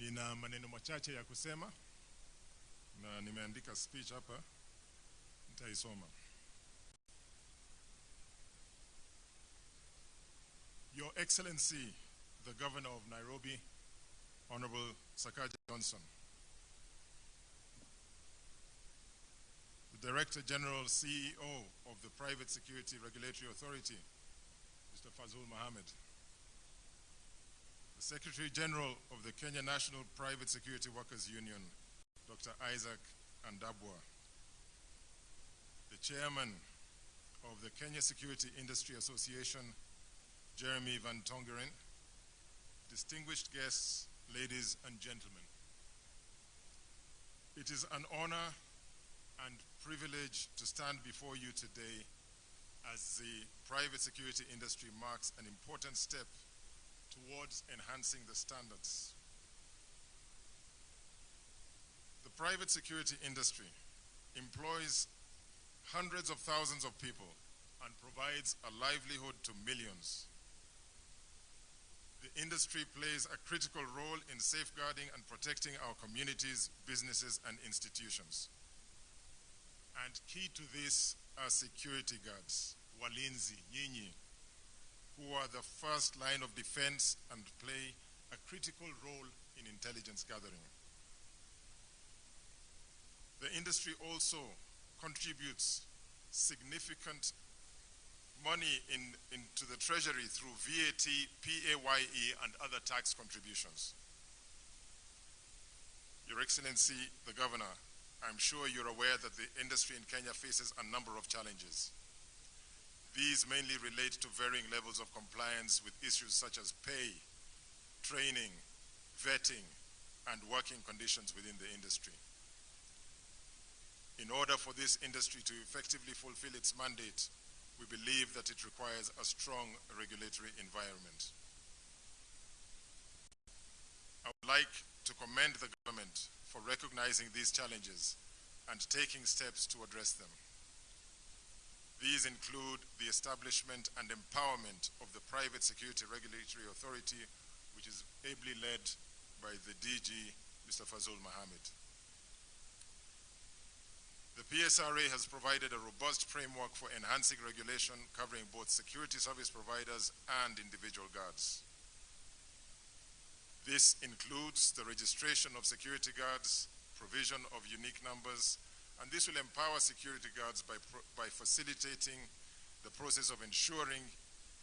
Nina maneno machache ya kusema na nimeandika speech hapa, nitaisoma. Your Excellency, the Governor of Nairobi, Honorable Sakaja Johnson, the Director General CEO of the Private Security Regulatory Authority, Mr. Fazul Mohammed, the Secretary General of the Kenya National Private Security Workers Union, Dr. Isaac Andabwa, the Chairman of the Kenya Security Industry Association, Jeremy Van Tongeren, distinguished guests, ladies and gentlemen. It is an honor and privilege to stand before you today as the private security industry marks an important step towards enhancing the standards. The private security industry employs hundreds of thousands of people and provides a livelihood to millions. The industry plays a critical role in safeguarding and protecting our communities, businesses, and institutions. And key to this are security guards, walinzi, nyinyi, who are the first line of defense and play a critical role in intelligence gathering. The industry also contributes significant money into the treasury through VAT, PAYE, and other tax contributions. Your Excellency, the Governor, I'm sure you're aware that the industry in Kenya faces a number of challenges. These mainly relate to varying levels of compliance with issues such as pay, training, vetting, and working conditions within the industry. In order for this industry to effectively fulfill its mandate, we believe that it requires a strong regulatory environment. I would like to commend the government for recognizing these challenges and taking steps to address them. These include the establishment and empowerment of the Private Security Regulatory Authority, which is ably led by the DG, Mr. Fazul Mohammed. The PSRA has provided a robust framework for enhancing regulation covering both security service providers and individual guards. This includes the registration of security guards, provision of unique numbers, and this will empower security guards by facilitating the process of ensuring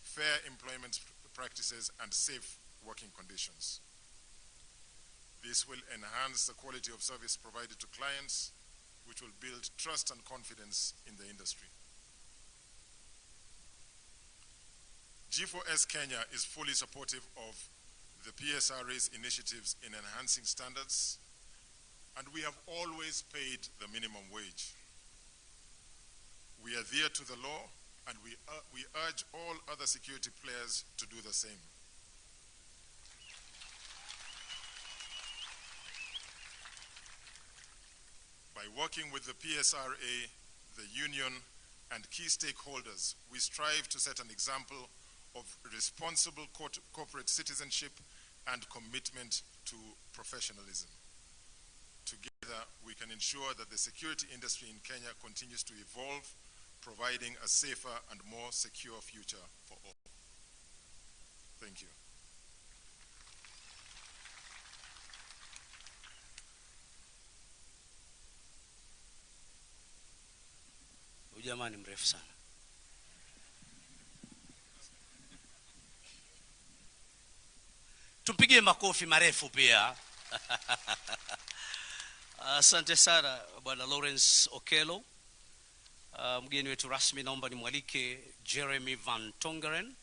fair employment practices and safe working conditions. This will enhance the quality of service provided to clients, which will build trust and confidence in the industry. G4S Kenya is fully supportive of the PSRA's initiatives in enhancing standards, and we have always paid the minimum wage. We adhere to the law, and we urge all other security players to do the same. By working with the PSRA, the union, and key stakeholders, we strive to set an example of responsible corporate citizenship and commitment to professionalism. Together, we can ensure that the security industry in Kenya continues to evolve, providing a safer and more secure future for all. Thank you. Jamani mrefu sana. Tupigie makofi marefu pia. Asante sana Bwana Lawrence Okello. Mgeni wetu rasmi naomba nimwalike Jeremy Van Tongeren,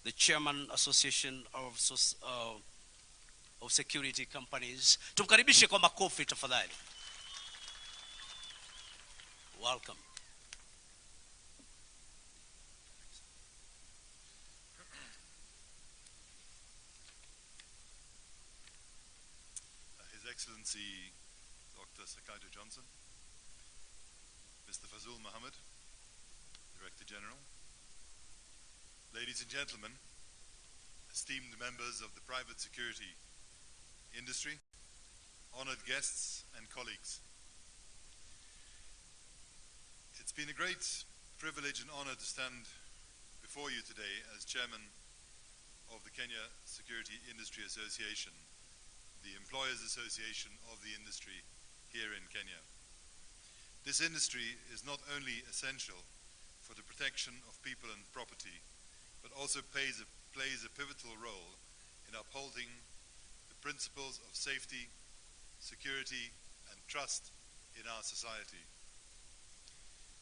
the Chairman Association of Security Companies. Tumkaribishe kwa makofi tafadhali. Welcome. His Excellency Dr. Sakaja Johnson, Mr. Fazul Mohammed, Director General, ladies and gentlemen, esteemed members of the private security industry, honored guests, and colleagues. It's been a great privilege and honor to stand before you today as chairman of the Kenya Security Industry Association, the employers association of the industry here in Kenya. This industry is not only essential for the protection of people and property, but also plays a pivotal role in upholding the principles of safety, security, and trust in our society.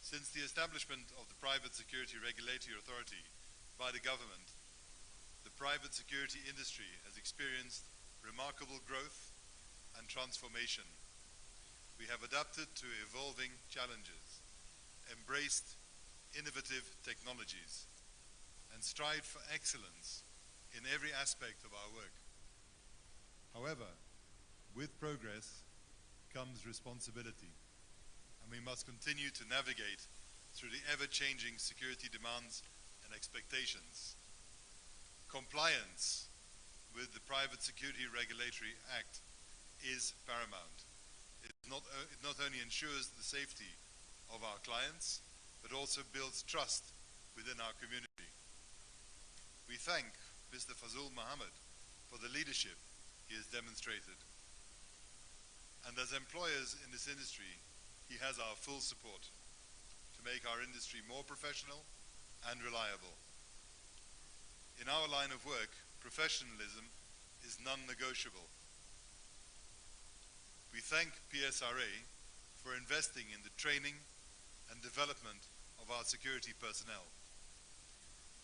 Since the establishment of the Private Security Regulatory Authority by the government, the private security industry has experienced remarkable growth and transformation. We have adapted to evolving challenges, embraced innovative technologies, and strived for excellence in every aspect of our work. However, with progress comes responsibility, and we must continue to navigate through the ever-changing security demands and expectations. Compliance with the Private Security Regulatory Act is paramount. It not only ensures the safety of our clients, but also builds trust within our community. We thank Mr. Fazul Mohammed for the leadership he has demonstrated. And as employers in this industry, he has our full support to make our industry more professional and reliable. In our line of work, professionalism is non-negotiable. We thank PSRA for investing in the training and development of our security personnel.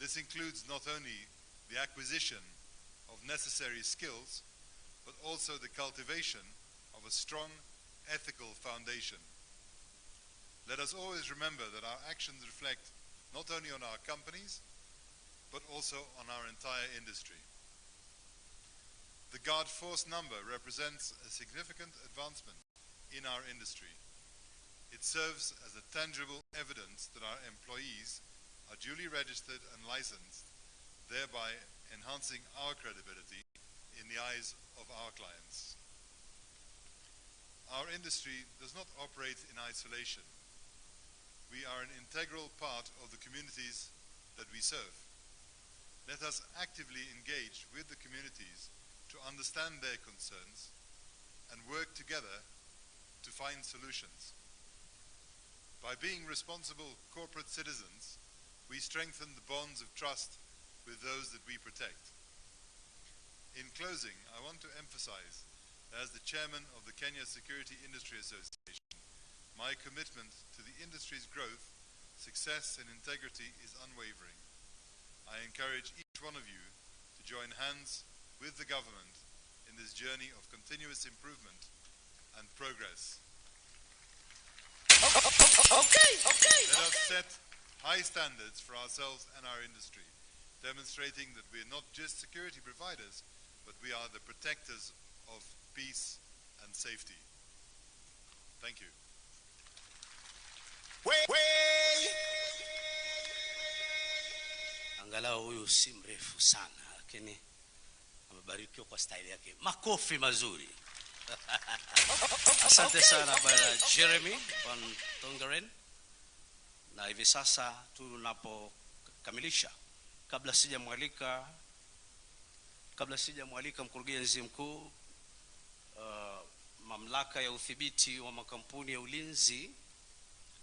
This includes not only the acquisition of necessary skills, but also the cultivation of a strong ethical foundation. Let us always remember that our actions reflect not only on our companies, but also on our entire industry. The guard force number represents a significant advancement in our industry. It serves as a tangible evidence that our employees are duly registered and licensed, thereby enhancing our credibility in the eyes of our clients. Our industry does not operate in isolation. We are an integral part of the communities that we serve. Let us actively engage with the communities to understand their concerns and work together to find solutions. By being responsible corporate citizens, we strengthen the bonds of trust with those that we protect. In closing, I want to emphasize that as the chairman of the Kenya Security Industry Association, my commitment to the industry's growth, success, and integrity is unwavering. I encourage each one of you to join hands with the government in this journey of continuous improvement and progress. Let us set high standards for ourselves and our industry, demonstrating that we are not just security providers, but we are the protectors of peace and safety. Thank you. Angalau huyu si mrefu sana, lakini amebarikiwa kwa style yake. Makofi mazuri. Asante sana bwana Jeremy Van Tongeren. Na hivi sasa tunapokamilisha, kabla sijamwalika mkurugenzi mkuu mamlaka ya udhibiti wa makampuni ya ulinzi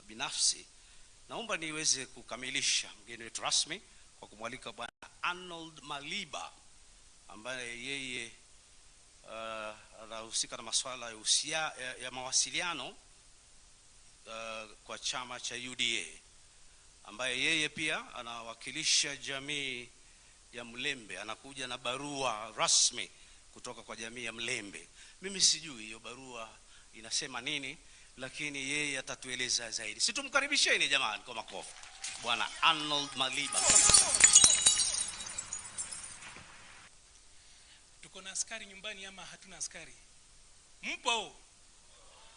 binafsi, naomba niweze kukamilisha mgeni wetu rasmi kwa kumwalika bwana Arnold Maliba, ambaye yeye anahusika na masuala ya mawasiliano kwa chama cha UDA, ambaye yeye pia anawakilisha jamii ya Mlembe. Anakuja na barua rasmi kutoka kwa jamii ya Mlembe. Mimi sijui hiyo barua inasema nini, lakini yeye atatueleza zaidi. Situmkaribisheni jamani kwa makofi bwana Arnold Maliba. Tuko na askari nyumbani ama hatuna askari? Mpo?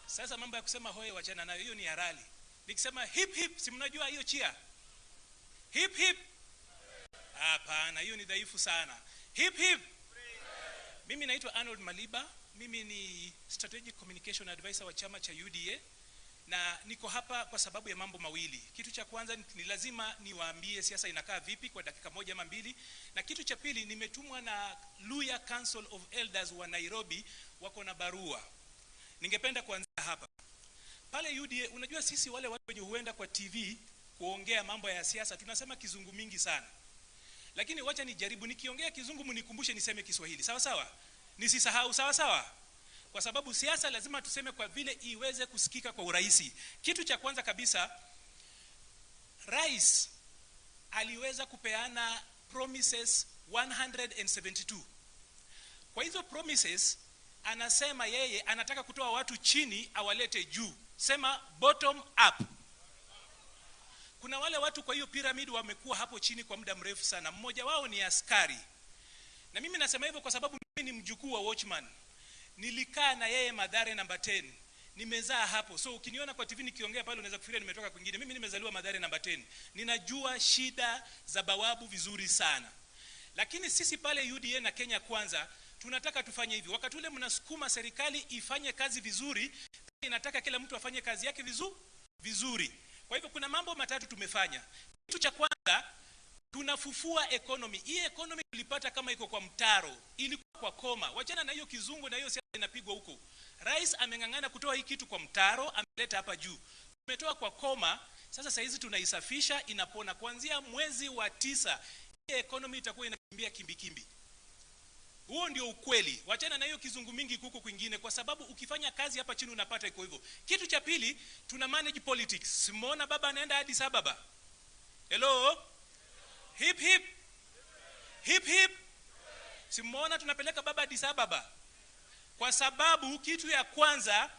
Sasa mambo ya kusema hoye wachana nayo, hiyo ni harali. Nikisema hip hip, si mnajua hiyo chia? Hip hip. Hapana, hiyo ni dhaifu sana. Hip hip. Mimi naitwa Arnold Maliba, mimi ni Strategic Communication Advisor wa chama cha UDA na niko hapa kwa sababu ya mambo mawili. Kitu cha kwanza ni lazima niwaambie siasa inakaa vipi kwa dakika moja ama mbili, na kitu cha pili nimetumwa na Luhya Council of Elders wa Nairobi, wako na barua. Ningependa kuanzia hapa. Pale UDA, unajua sisi wale watu wenye huenda kwa TV kuongea mambo ya siasa tunasema kizungu mingi sana. Lakini wacha nijaribu, nikiongea kizungu mnikumbushe niseme Kiswahili. Sawa sawa? Nisisahau. Sawa sawa? Kwa sababu siasa lazima tuseme kwa vile iweze kusikika kwa urahisi. Kitu cha kwanza kabisa, Rais aliweza kupeana promises 172. Kwa hizo promises anasema yeye anataka kutoa watu chini awalete juu. Sema bottom up. Kuna wale watu kwa hiyo pyramid wamekuwa hapo chini kwa muda mrefu sana. Mmoja wao ni askari. Na mimi nasema hivyo kwa sababu mimi ni mjukuu wa watchman. Nilikaa na yeye Mathare namba 10. Nimezaa hapo. So ukiniona kwa TV nikiongea pale unaweza kufikiria nimetoka kwingine. Mimi nimezaliwa Mathare namba 10. Ninajua shida za bawabu vizuri sana. Lakini sisi pale UDA na Kenya Kwanza tunataka tufanye hivi. Wakati ule mnasukuma serikali ifanye kazi vizuri, inataka kila mtu afanye kazi yake vizuri. Kwa hivyo kuna mambo matatu tumefanya. Kitu cha kwanza, tunafufua economy. Hii economy tulipata kama iko kwa mtaro, ilikuwa kwa koma. Wachana na hiyo kizungu na hiyo siasa inapigwa huko. Rais amengangana kutoa hii kitu kwa mtaro, ameleta hapa juu. Tumetoa kwa koma, sasa hizi tunaisafisha, inapona. Kuanzia mwezi wa 9, hii economy itakuwa inakimbia kimbi. Huo ndio ukweli. Wachana na hiyo kizungu mingi kuko kwingine, kwa sababu ukifanya kazi hapa chini unapata iko hivyo. Kitu cha pili, tuna manage politics. Simuona baba anaenda Addis Ababa. Hello? Hip hip. Hip hip. Simuona tunapeleka baba Addis Ababa. Kwa sababu kitu ya kwanza,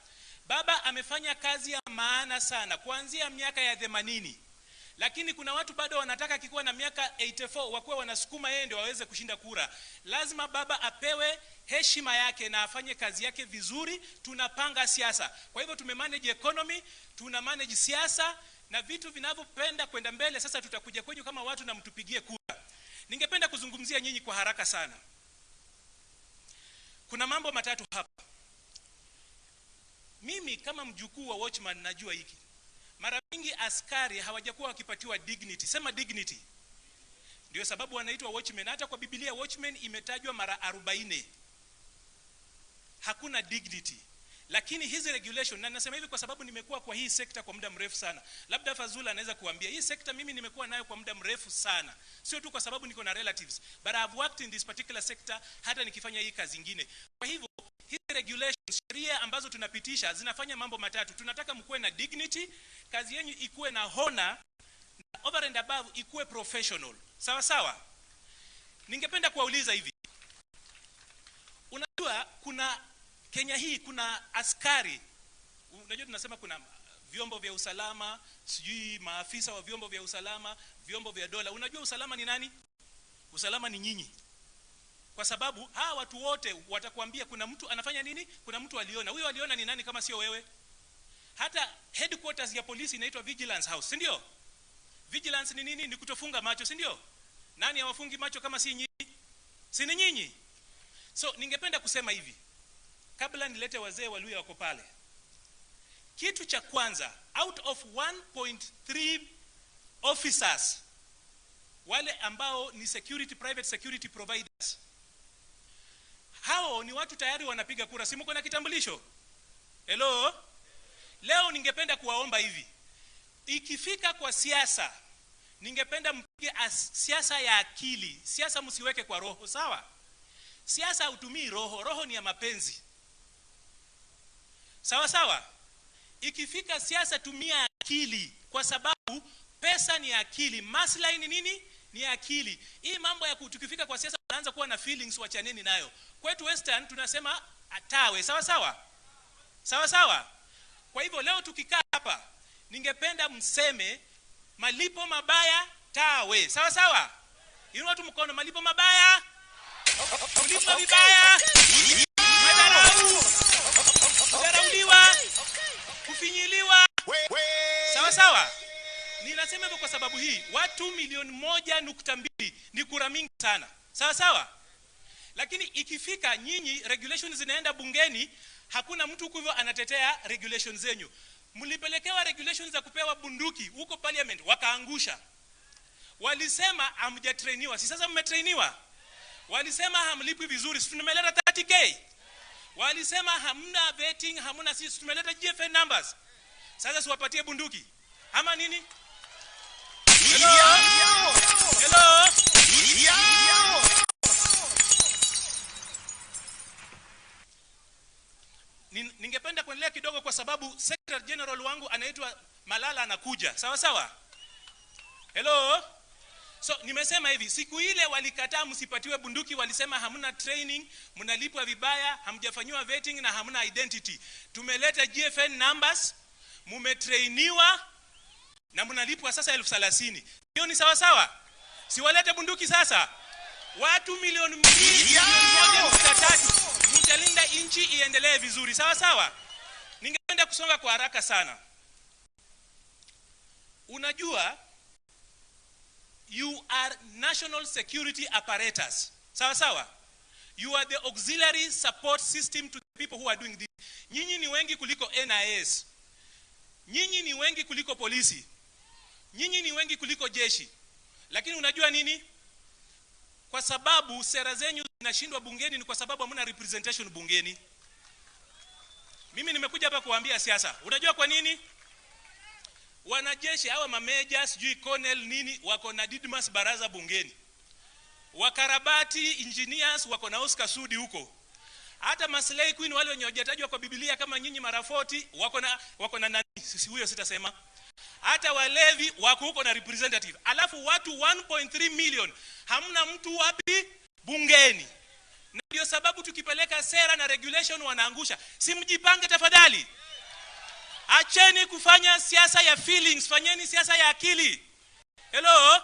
baba amefanya kazi ya maana sana kuanzia miaka ya 80. Lakini kuna watu bado wanataka kikuwa na miaka 84 wakuwa wanasukuma yeye ndio waweze kushinda kura. Lazima baba apewe heshima yake na afanye kazi yake vizuri. Tunapanga siasa. Kwa hivyo tumemanage economy, tuna manage siasa na vitu vinavyopenda kwenda mbele. Sasa tutakuja kwenyu kama watu na mtupigie kura. Ningependa kuzungumzia nyinyi kwa haraka sana. Kuna mambo matatu hapa. Mimi kama mjukuu wa watchman najua hiki. Mara mingi askari hawajakuwa wakipatiwa dignity. Sema dignity. Ndio sababu wanaitwa watchmen. Hata kwa Biblia watchmen imetajwa mara 40. Hakuna dignity. Lakini hizi regulation, na nasema hivi kwa sababu nimekuwa kwa hii sekta kwa muda mrefu sana. Labda Fazula anaweza kuambia hii sekta mimi nimekuwa nayo kwa muda mrefu sana. Sio tu kwa sababu niko na relatives, but I've worked in this particular sector hata nikifanya hii kazi nyingine. Kwa hivyo hizi regulations, sheria ambazo tunapitisha zinafanya mambo matatu. Tunataka mkuwe na dignity, kazi yenu ikuwe na honor, na over and above ikuwe professional. Sawa sawa? Ningependa kuwauliza hivi. Unajua kuna Kenya hii kuna askari. Unajua tunasema kuna vyombo vya usalama, sijui maafisa wa vyombo vya usalama, vyombo vya dola. Unajua usalama ni nani? Usalama ni nyinyi. Kwa sababu hawa watu wote watakwambia kuna mtu anafanya nini, kuna mtu aliona. Huyo aliona ni nani kama sio wewe? Hata headquarters ya polisi inaitwa Vigilance House, si ndio? Vigilance ni nini? Ni kutofunga macho, si ndio? Nani hawafungi macho kama si nyinyi? Si ni nyinyi? So ningependa kusema hivi. Kabla nilete wazee wa Luhya wako pale. Kitu cha kwanza, out of 1.3 officers wale ambao ni private security providers, hao ni watu tayari wanapiga kura. Si mko na kitambulisho? Hello? Leo ningependa kuwaomba hivi. Ikifika kwa siasa, ningependa mpige siasa ya akili. Siasa msiweke kwa roho, sawa? Siasa hutumii roho. Roho ni ya mapenzi. Sawa sawa? Ikifika siasa tumia akili, kwa sababu pesa ni akili, maslahi ni nini? Ni akili. Hii mambo ya tukifika kwa siasa tunaanza kuwa na feelings, wachaneni nayo. Kwetu Western tunasema atawe. Sawa sawa? Sawa sawa? Kwa hivyo leo tukikaa hapa, ningependa mseme malipo mabaya tawe. Sawa sawa? Inua tu mkono, malipo mabaya, kulipa vibaya, kudharauliwa, kufinyiliwa. Sawa sawa? Ninasema hivyo kwa sababu hii, watu 1.2 milioni ni kura mingi sana. Sawa sawa? Lakini ikifika nyinyi regulations zinaenda bungeni, hakuna mtu huko hivyo anatetea regulations zenyu. Mlipelekewa regulations za kupewa bunduki huko parliament, wakaangusha. Walisema hamjatrainiwa. Si sasa mmetrainiwa? Walisema hamlipwi vizuri. Si tumeleta 30k. Walisema hamna vetting, hamna, sisi tumeleta GFN numbers. Sasa siwapatie bunduki ama nini? Hello? Hello? Ningependa kuendelea kidogo kwa sababu Secretary General wangu anaitwa Malala anakuja. Sawa sawa? Hello? So nimesema hivi, siku ile walikataa msipatiwe bunduki, walisema hamna training, mnalipwa vibaya, hamjafanywa vetting na hamna identity. Tumeleta GFN numbers, mumetrainiwa na mnalipwa sasa 30,000. Hiyo ni sawa sawa? Siwalete bunduki sasa. Watu milioni 1.3 mtalinda inchi iendelee vizuri. Sawa sawa? Ningependa kusonga kwa haraka sana. Unajua, you are national security apparatus. Sawa sawa? You are the auxiliary support system to the people who are doing this. Nyinyi ni wengi kuliko NIS. Nyinyi ni wengi kuliko polisi. Nyinyi ni wengi kuliko jeshi. Lakini unajua nini? Kwa sababu sera zenyu zinashindwa bungeni ni kwa sababu hamna representation bungeni. Mimi nimekuja hapa kuambia siasa. Unajua kwa nini? Wanajeshi hawa mameja, sijui colonel nini, wako na Didmas baraza bungeni. Wakarabati engineers wako na Oscar Sudi huko. Hata maslay queen wale wenye hujatajwa kwa Biblia kama nyinyi marafoti wako na nani? Sisi huyo sitasema. Hata walevi wako huko na representative. Alafu watu 1.3 million hamna mtu wapi bungeni. Na ndio sababu tukipeleka sera na regulation wanaangusha. Simjipange tafadhali. Acheni kufanya siasa ya feelings, fanyeni siasa ya akili. Hello?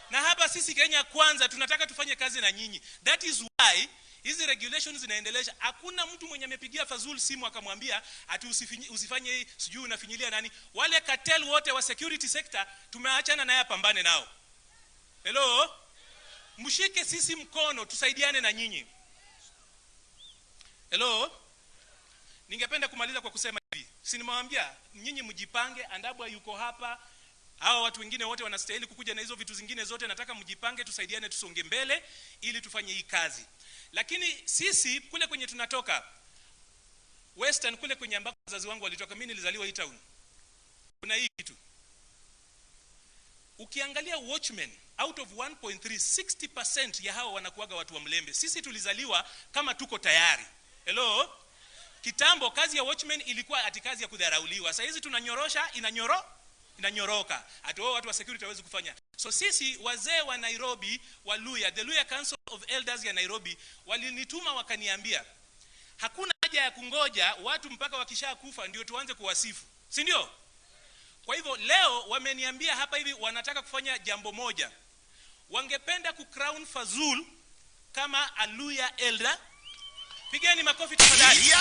Na hapa sisi Kenya kwanza tunataka tufanye kazi na nyinyi. That is why hizi regulations zinaendelea. Hakuna mtu mwenye amepigia Fazul simu akamwambia ati usifanye sijui unafinyilia nani. Wale cartel wote wa security sector tumeachana naye pambane nao. Hello? Mshike sisi mkono tusaidiane na nyinyi. Hello? Ningependa kumaliza kwa kusema hivi. Si nimewambia nyinyi mjipange, Andabwa yuko hapa. Hawa watu wengine wote wanastahili kukuja na hizo vitu zingine zote. Nataka mjipange tusaidiane tusonge mbele ili tufanye hii kazi. Lakini sisi kule kwenye tunatoka Western kule kwenye ambako wazazi wangu walitoka, mimi nilizaliwa hii town. Kuna hii kitu. Ukiangalia watchmen out of 1.3 60% ya hao wanakuaga watu wa Mlembe. Sisi tulizaliwa kama tuko tayari. Hello? Kitambo kazi ya watchmen ilikuwa ati kazi ya kudharauliwa. Sasa hizi tunanyorosha inanyoroka. Hata wao watu wa security hawezi kufanya. So sisi wazee wa Nairobi, wa Luya, the Luya Council of Elders ya Nairobi walinituma wakaniambia hakuna haja ya kungoja watu mpaka wakishakufa ndio tuanze kuwasifu. Si ndio? Kwa hivyo leo wameniambia hapa hivi wanataka kufanya jambo moja. Wangependa kucrown Fazul kama a Luya elder. Pigeni makofi tafadhali.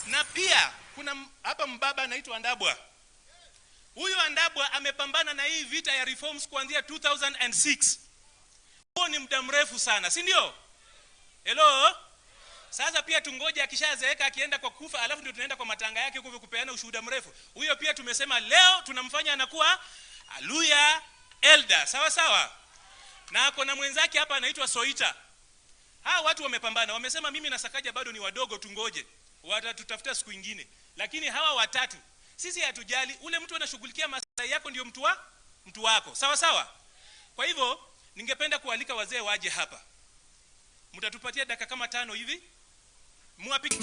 Na pia kuna hapa mbaba anaitwa Andabwa. Huyu Andabwa amepambana na hii vita ya reforms kuanzia 2006. Huo ni muda mrefu sana, si ndio? Hello? Sasa pia tungoje akishazeeka akienda kwa kufa alafu ndio tunaenda kwa matanga yake huko kupeana ushuhuda mrefu. Huyo pia tumesema leo tunamfanya anakuwa Luya elder. Sawa sawa? Na kuna mwenzake hapa anaitwa Soita. Hawa watu wamepambana. Wamesema mimi na Sakaja bado ni wadogo, tungoje. Watatutafuta siku nyingine. Lakini hawa watatu sisi hatujali. Ule mtu anashughulikia maslahi yako ndio mtu wako. Sawa sawa? Kwa hivyo ningependa kualika wazee waje hapa. Mtatupatia dakika kama 5 hivi. Muapiki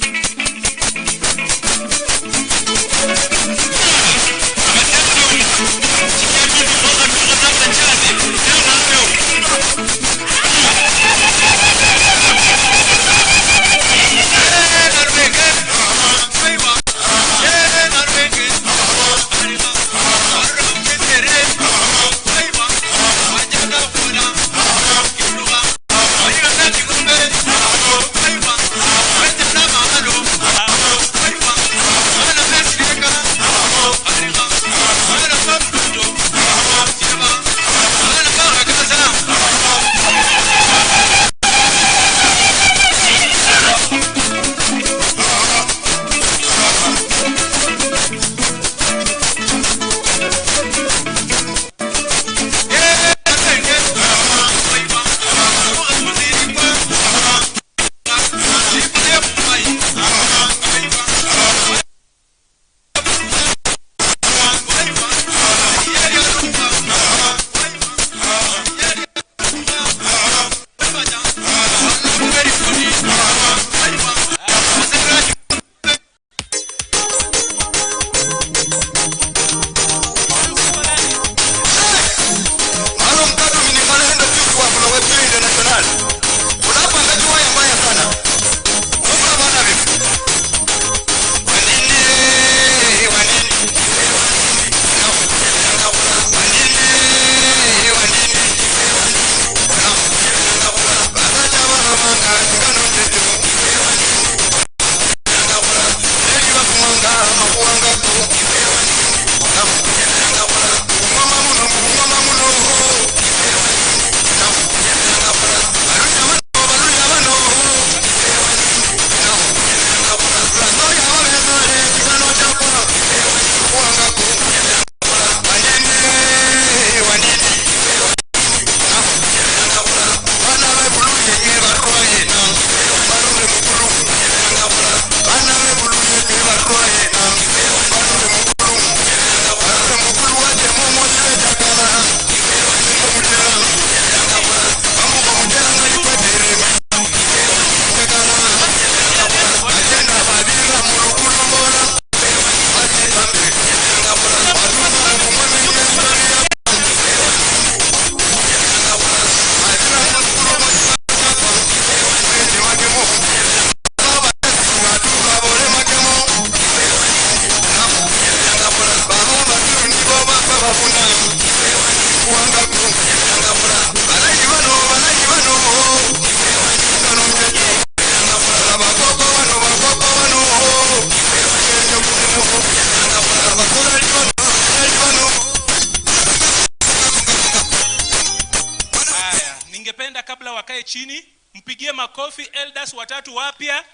chini. Mpigie makofi elders watatu wapya.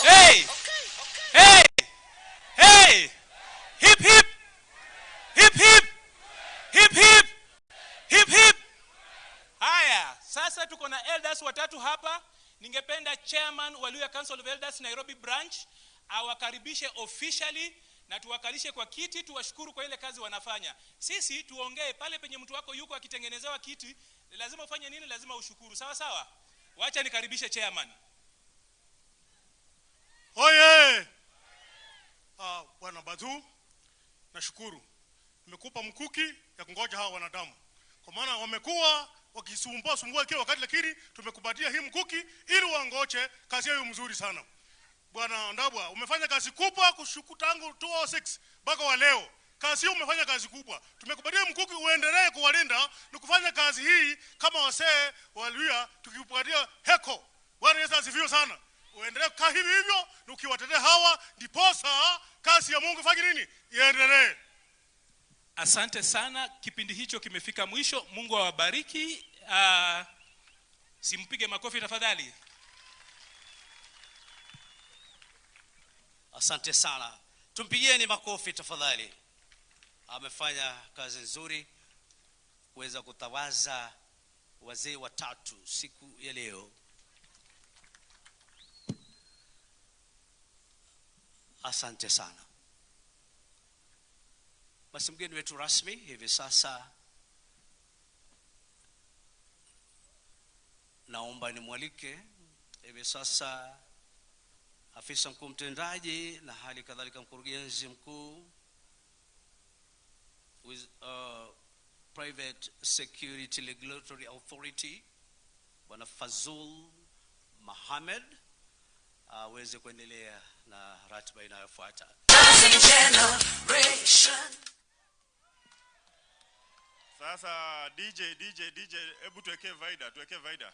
Hey! Hey! Hey! Hip hip! Hip hip! Hip hip! Hip hip! Haya, sasa tuko na elders watatu hapa. Ningependa chairman wa Luhya Council of Elders Nairobi branch awakaribishe officially na tuwakalishe kwa kiti, tuwashukuru kwa ile kazi wanafanya. Sisi tuongee pale penye mtu wako yuko akitengenezewa kiti, lazima ufanye nini? Lazima ushukuru. Sawa sawa? Wacha nikaribishe chairman. Oye! Bwana Badu, nashukuru. Nimekupa mkuki ya kungoja hawa wanadamu. Kwa maana wamekuwa wakisumbua kila wakati, lakini tumekupatia hii mkuki ili wangoche kazi yao mzuri sana. Bwana Ndabwa, umefanya kazi kubwa kushukuru tangu 2006 mpaka wa leo. Kazi hii umefanya kazi kubwa. Tumekupatia mkuki uendelee kuwalinda na kufanya kazi hii kama wasee wa Luhya, tukikupatia heko. Bwana Yesu asifiwe sana. Uendelee kukaa hivi hivyo na ukiwatetea hawa, ndiposa kazi ya Mungu fanye nini? Iendelee. Asante sana, kipindi hicho kimefika mwisho. Mungu awabariki. Simpige makofi tafadhali. Asante sana. Tumpigieni makofi tafadhali. Amefanya kazi nzuri kuweza kutawaza wazee watatu siku ya leo. Asante sana. Basi mgeni wetu rasmi hivi sasa naomba nimwalike hivi sasa afisa mkuu mtendaji na hali kadhalika mkurugenzi mkuu with Private Security Regulatory Authority Bwana Fazul Mohamed aweze kuendelea na ratiba inayofuata. Sasa DJ, hebu tuwekee vaida.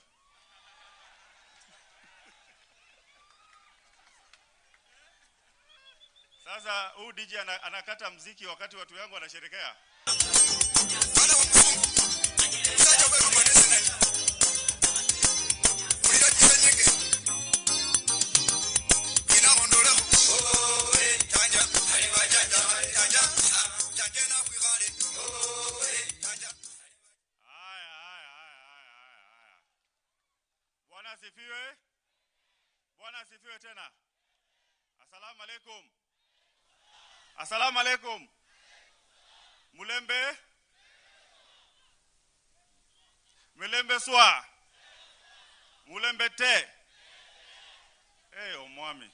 Sasa huu DJ anakata mziki wakati watu wangu wanasherekea. Bwana asifiwe tena. Asalamu alaikum. Asalamu alaikum. Mulembe. Mulembe swa. Mulembe te. Omwami.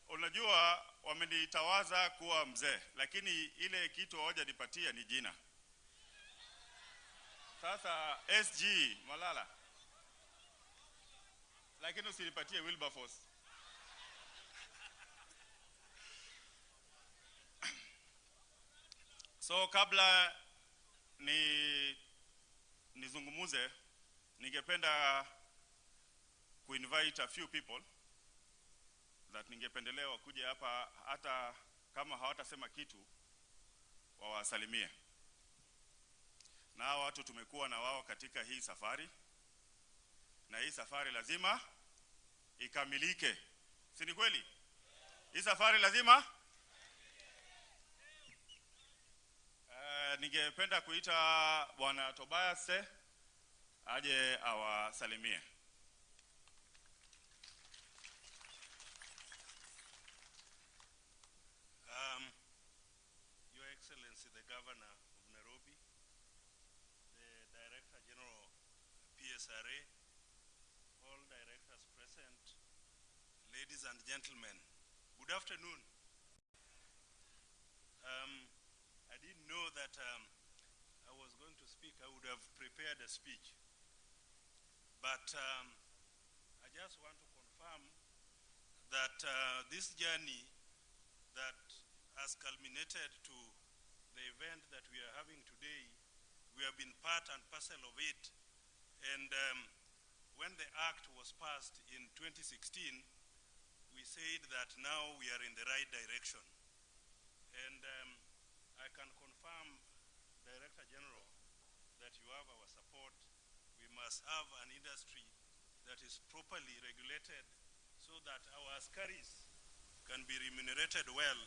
Unajua wamenitawaza kuwa mzee, lakini ile kitu hoja nipatia ni jina. Sasa SG Malala. Lakini usinipatie Wilberforce. So kabla nizungumuze, ningependa kuinvite a few people that ningependelea wakuje hapa, hata kama hawatasema kitu wawasalimie. Na watu tumekuwa na wao katika hii safari, na hii safari lazima ikamilike. Si ni kweli? Hii safari lazima ningependa kuita Bwana Tobias aje awasalimie. Your Excellency the Governor of Nairobi, the Director General PSRA, all directors present, ladies and gentlemen, good afternoon. I didn't know that I was going to speak. I would have prepared a speech. But I just want to confirm that this journey that has culminated to the event that we are having today, we have been part and parcel of it. And when the act was passed in 2016, we we said that now we are in the right direction. And I can confirm, Director General, that you have our support. We must have an industry that is properly regulated so that our askaris can be remunerated well,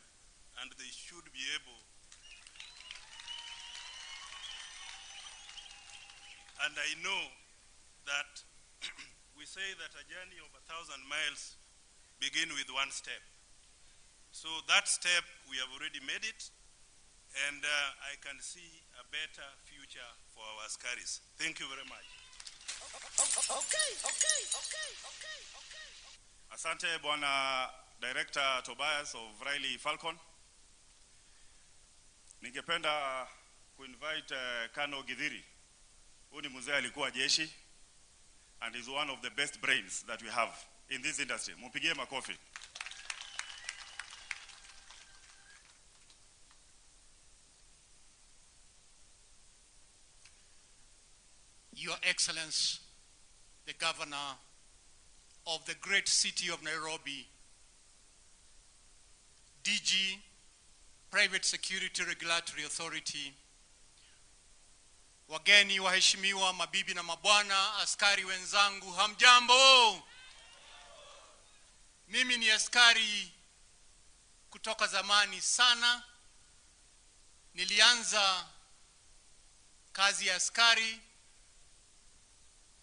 and they should be able. And I know that we say that a journey of 1,000 miles begin with one step. So that step, we have already made it, and I can see a better future for our askaris. Thank you very much. Okay. Asante Bwana Director Tobias of Riley Falcon. Ningependa kuinvite Kano Githiri. Huyu ni mzee alikuwa jeshi and is one of the best brains that we have in this industry. Mpigie makofi. Your Excellency, the Governor of the great city of Nairobi, DG, Private Security Regulatory Authority, wageni waheshimiwa, mabibi na mabwana, askari wenzangu, hamjambo. Mimi ni askari kutoka zamani sana. Nilianza kazi ya askari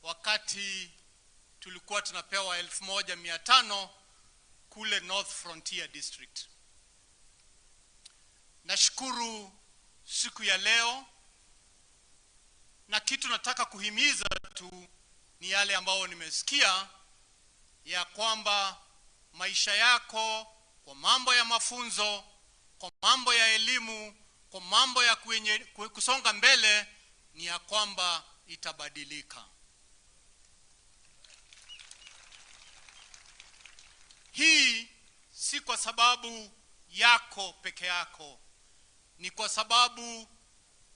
wakati tulikuwa tunapewa 1500 kule North Frontier District. Nashukuru siku ya leo, na kitu nataka kuhimiza tu ni yale ambao nimesikia ya kwamba maisha yako kwa mambo ya mafunzo, kwa mambo ya elimu, kwa mambo ya kusonga mbele ni ya kwamba itabadilika. Hii si kwa sababu yako peke yako, ni kwa sababu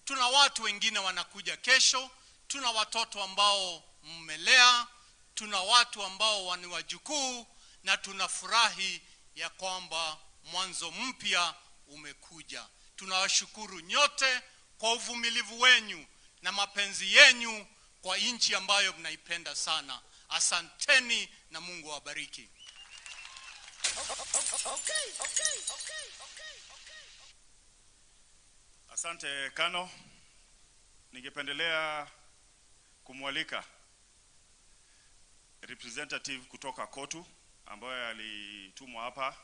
tuna watu wengine wanakuja kesho, tuna watoto ambao mmelea, tuna watu ambao ni wajukuu, na tunafurahi ya kwamba mwanzo mpya umekuja. Tunawashukuru nyote kwa uvumilivu wenu na mapenzi yenu kwa nchi ambayo mnaipenda sana. Asanteni na Mungu awabariki. Okay. Asante Kano. Ningependelea kumwalika representative kutoka KOTU ambaye alitumwa hapa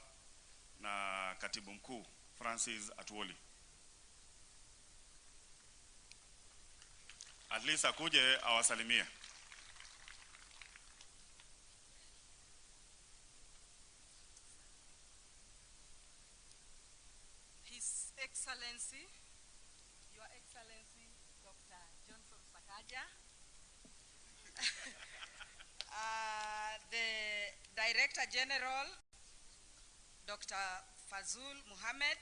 na Katibu Mkuu Francis Atwoli. At least akuje awasalimie. His Excellency, Your Excellency, Dr. Johnson Sakaja, the Director General, Dr. Fazul Muhammad,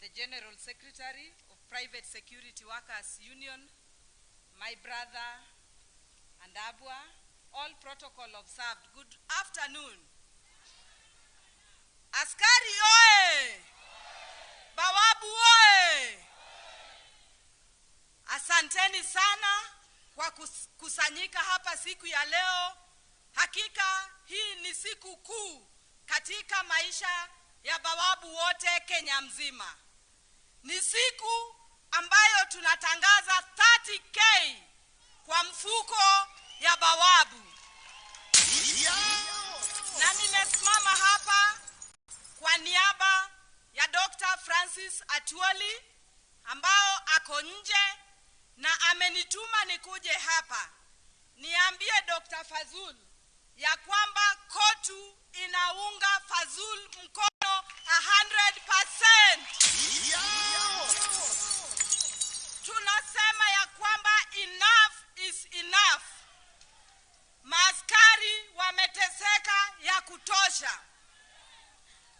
the General Secretary of Private Security Workers Union, my brother and Abwa, all protocol observed. Good afternoon. Askari oe! Bawabu oe! Asanteni sana kwa kusanyika hapa siku ya leo. Hakika hii ni siku kuu katika maisha ya bawabu wote Kenya mzima. Ni siku ambayo tunatangaza 30K kwa mfuko ya bawabu. Na nimesimama hapa kwa niaba ya Dr. Francis Atwoli ambao ako nje na amenituma nikuje hapa niambie Dr. Fazul ya kwamba KOTU inaunga Fazul mkono 100%. Tunasema ya kwamba enough is enough. Maaskari wameteseka ya kutosha.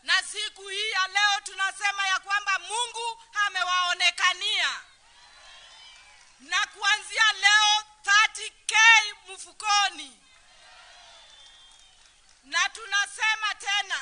Na siku hii ya leo tunasema ya kwamba Mungu amewaonekania. Na kuanzia leo 30K mfukoni. Na tunasema tena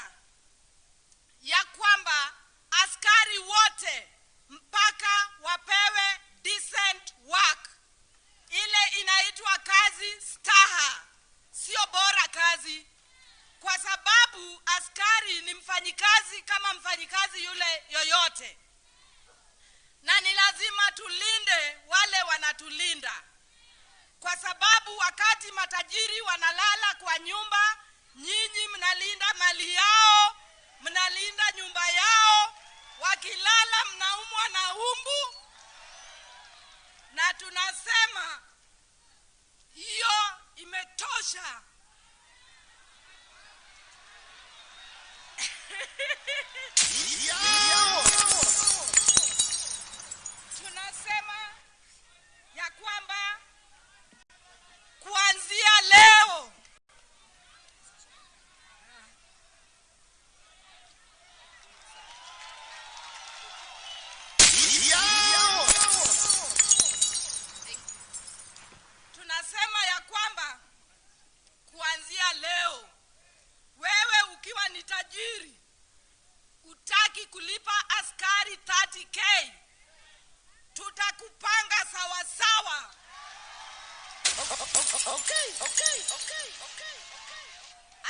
kutulinda, kwa sababu wakati matajiri wanalala kwa nyumba, nyinyi mnalinda mali yao, mnalinda nyumba yao. Wakilala mnaumwa na umbu, na tunasema hiyo imetosha. Tunasema ya kwamba kuanzia leo wewe ukiwa ni tajiri utaki kulipa askari 30K, tutakupanga sawa sawa. Okay.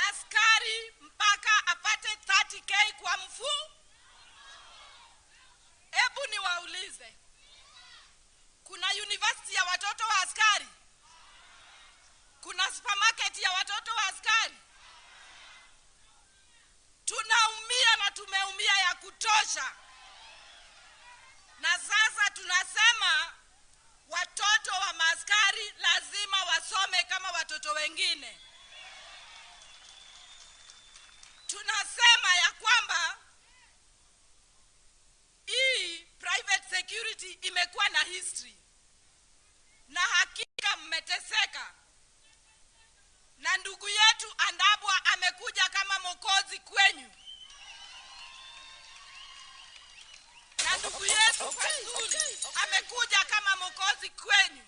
Askari mpaka apate 30K kwa mfuu. Hebu niwaulize, kuna university ya watoto wa askari? Kuna supermarket ya watoto wa askari? Tunaumia na tumeumia ya kutosha. Na sasa tunasema watoto wa maaskari lazima wasome kama watoto wengine. Tunasema ya kwamba hii private security imekuwa na history, na hakika mmeteseka. Na ndugu yetu Andabwa amekuja kama mwokozi kwenyu. Na ndugu yetu Fazuli amekuja kama mwokozi kwenyu.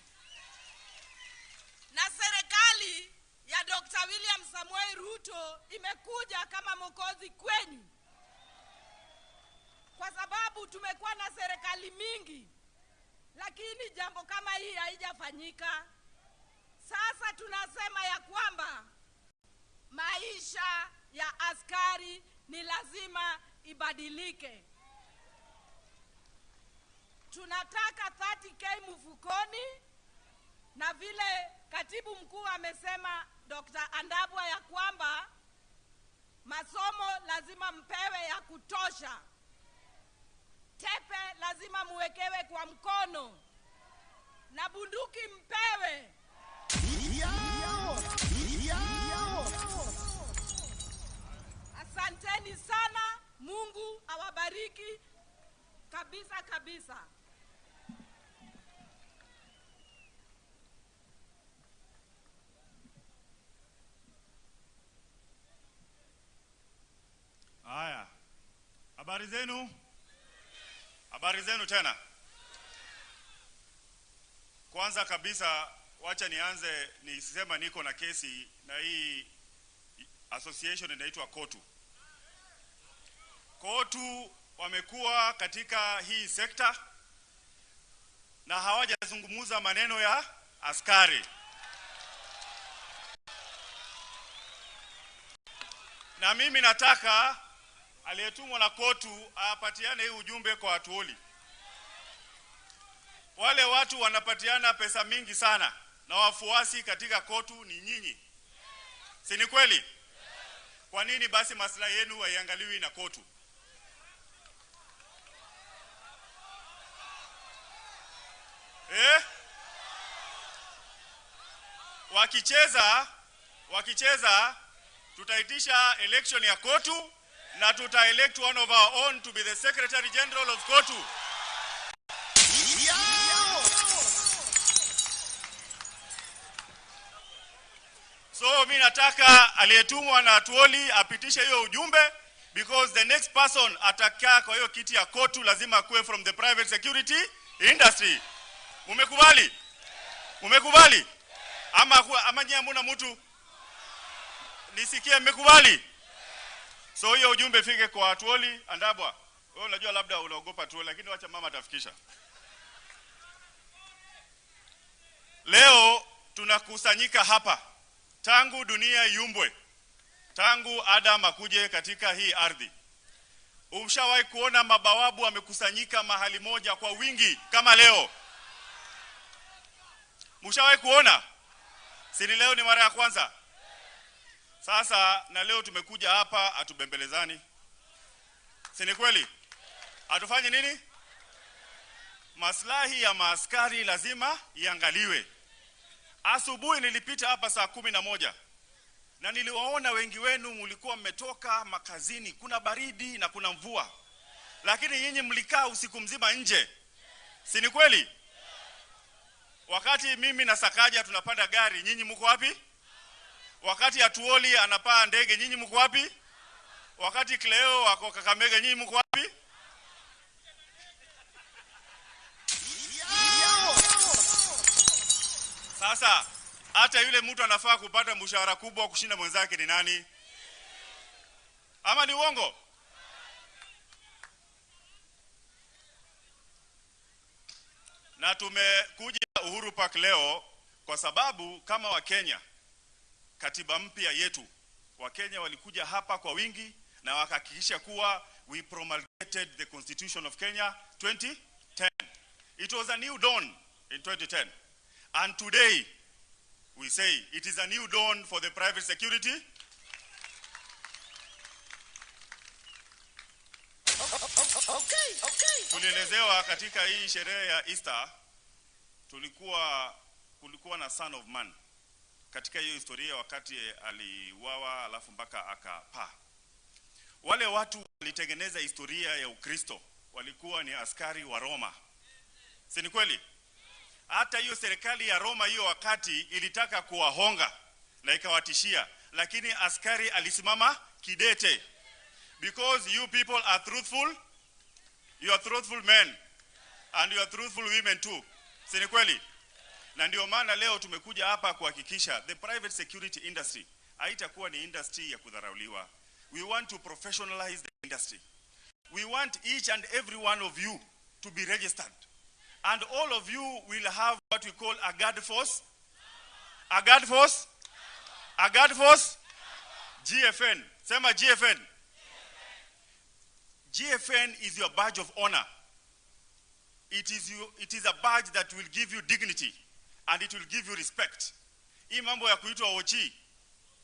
Na serikali ya Dr. William Samoei Ruto imekuja kama mwokozi kwenyu. Kwa sababu tumekuwa na serikali mingi, lakini jambo kama hii haijafanyika. Sasa tunasema ya kwamba maisha ya askari ni lazima ibadilike. Tunataka 30K mfukoni, na vile katibu mkuu amesema Dr. Andabwa ya kwamba masomo lazima mpewe ya kutosha. Tepe lazima muwekewe kwa mkono, na bunduki mpewe. Asanteni sana, Mungu awabariki kabisa kabisa. Haya, habari zenu? Habari zenu tena. Kwanza kabisa wacha nianze nisema niko na kesi na hii association inaitwa KOTU. KOTU wamekuwa katika hii sekta na hawajazungumza maneno ya askari. Na mimi nataka aliyetumwa na KOTU apatiane hii ujumbe kwa watuoli. Wale watu wanapatiana pesa mingi sana na wafuasi katika KOTU ni nyinyi. Si ni kweli? Kwa nini basi maslahi yenu haiangaliwi na KOTU? Wakicheza tutaitisha election ya KOTU na tutaelect one of our own to be the Secretary General of KOTU. So mimi nataka aliyetumwa na Atuoli apitishe hiyo ujumbe, because the next person atakaa kwa hiyo kiti ya KOTU lazima kuwe from the private security industry. Mumekubali? Mumekubali? Ama nyinyi hamna mtu? Nisikie mmekubali? So hiyo ujumbe fike kwa Atuoli. Andabwa, wewe unajua labda unaogopa Atuoli, lakini wacha mama atafikisha. Leo tunakusanyika hapa tangu dunia yumbwe, tangu Adam akuje katika hii ardhi. Umshawahi kuona mabawabu wamekusanyika mahali moja kwa wingi kama leo? Mshawahi kuona? Si leo ni mara ya kwanza. Sasa na leo tumekuja hapa atubembelezani. Si ni kweli? Atufanye nini? Maslahi ya maaskari lazima iangaliwe. Asubuhi nilipita hapa saa 11 na niliwaona wengi wenu mlikuwa mmetoka makazini, kuna baridi na kuna mvua. Lakini nyinyi mlikaa usiku mzima nje. Si ni kweli? Wakati mimi na Sakaja tunapanda gari, nyinyi mko wapi? Wakati Atuoli anapaa ndege, nyinyi mko wapi? Wakati Cleo wako Kakamega, nyinyi mko wapi? Sasa hata yule mtu anafaa kupata mshahara kubwa kushinda mwenzake ni nani? Ama ni uongo? Na tumekuja Uhuru Park leo kwa sababu kama Wakenya, katiba mpya yetu, Wakenya walikuja hapa kwa wingi na wakahakikisha kuwa we promulgated the Constitution of Kenya 2010. It was a new dawn in 2010. And today we say it is a new dawn for the private security. Tulielezewa katika hii sherehe ya Easter kulikuwa na son of man. Katika hiyo historia wakati aliuawa alafu mpaka akapaa. Wale watu walitengeneza historia ya Ukristo walikuwa ni askari wa Roma. Si ni kweli? Hata hiyo serikali ya Roma hiyo wakati ilitaka kuwahonga na ikawatishia, lakini askari alisimama kidete. Because you people are truthful, you are truthful men and you are truthful women too. Si ni kweli? Na ndio maana leo tumekuja hapa kuhakikisha the private security industry haitakuwa ni industry ya kudharauliwa. We want to professionalize the industry. We want each and every one of you to be registered. And all of you will have what we call a guard force. A guard force? A guard force? GFN. Sema GFN. GFN is your badge of honor. It is a badge that will give you dignity and it will give you respect. Hii mambo ya kuitwa ochi,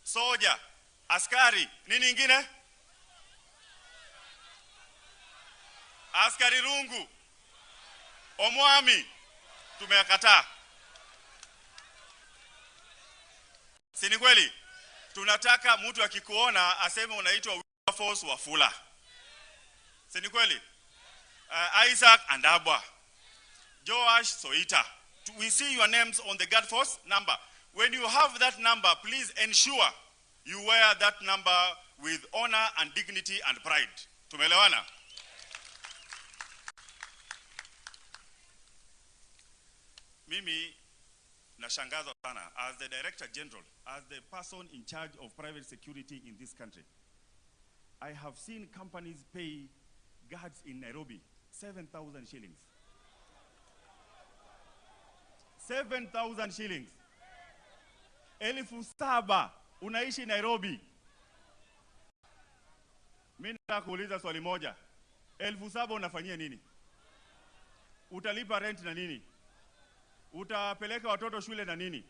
soja, askari, nini ingine? Askari rungu, omwami, tumeyakataa. Si ni kweli? Tunataka mtu akikuona aseme unaitwa Wilberforce Wafula. Si ni kweli? Isaac Andabwa, Joash Soita. We see your names on the guard force number. When you have that number, please ensure you wear that number with honor and dignity and pride. Tumeelewana? Mimi nashangaza sana as the Director General, as the person in charge of private security in this country. I have seen companies pay guards in Nairobi 7,000 shillings. 7,000 shillings. 7,000 unaishi Nairobi. Mimi nataka kuuliza swali moja. 7,000 unafanyia nini? Utalipa rent na nini? Utapeleka watoto shule na nini?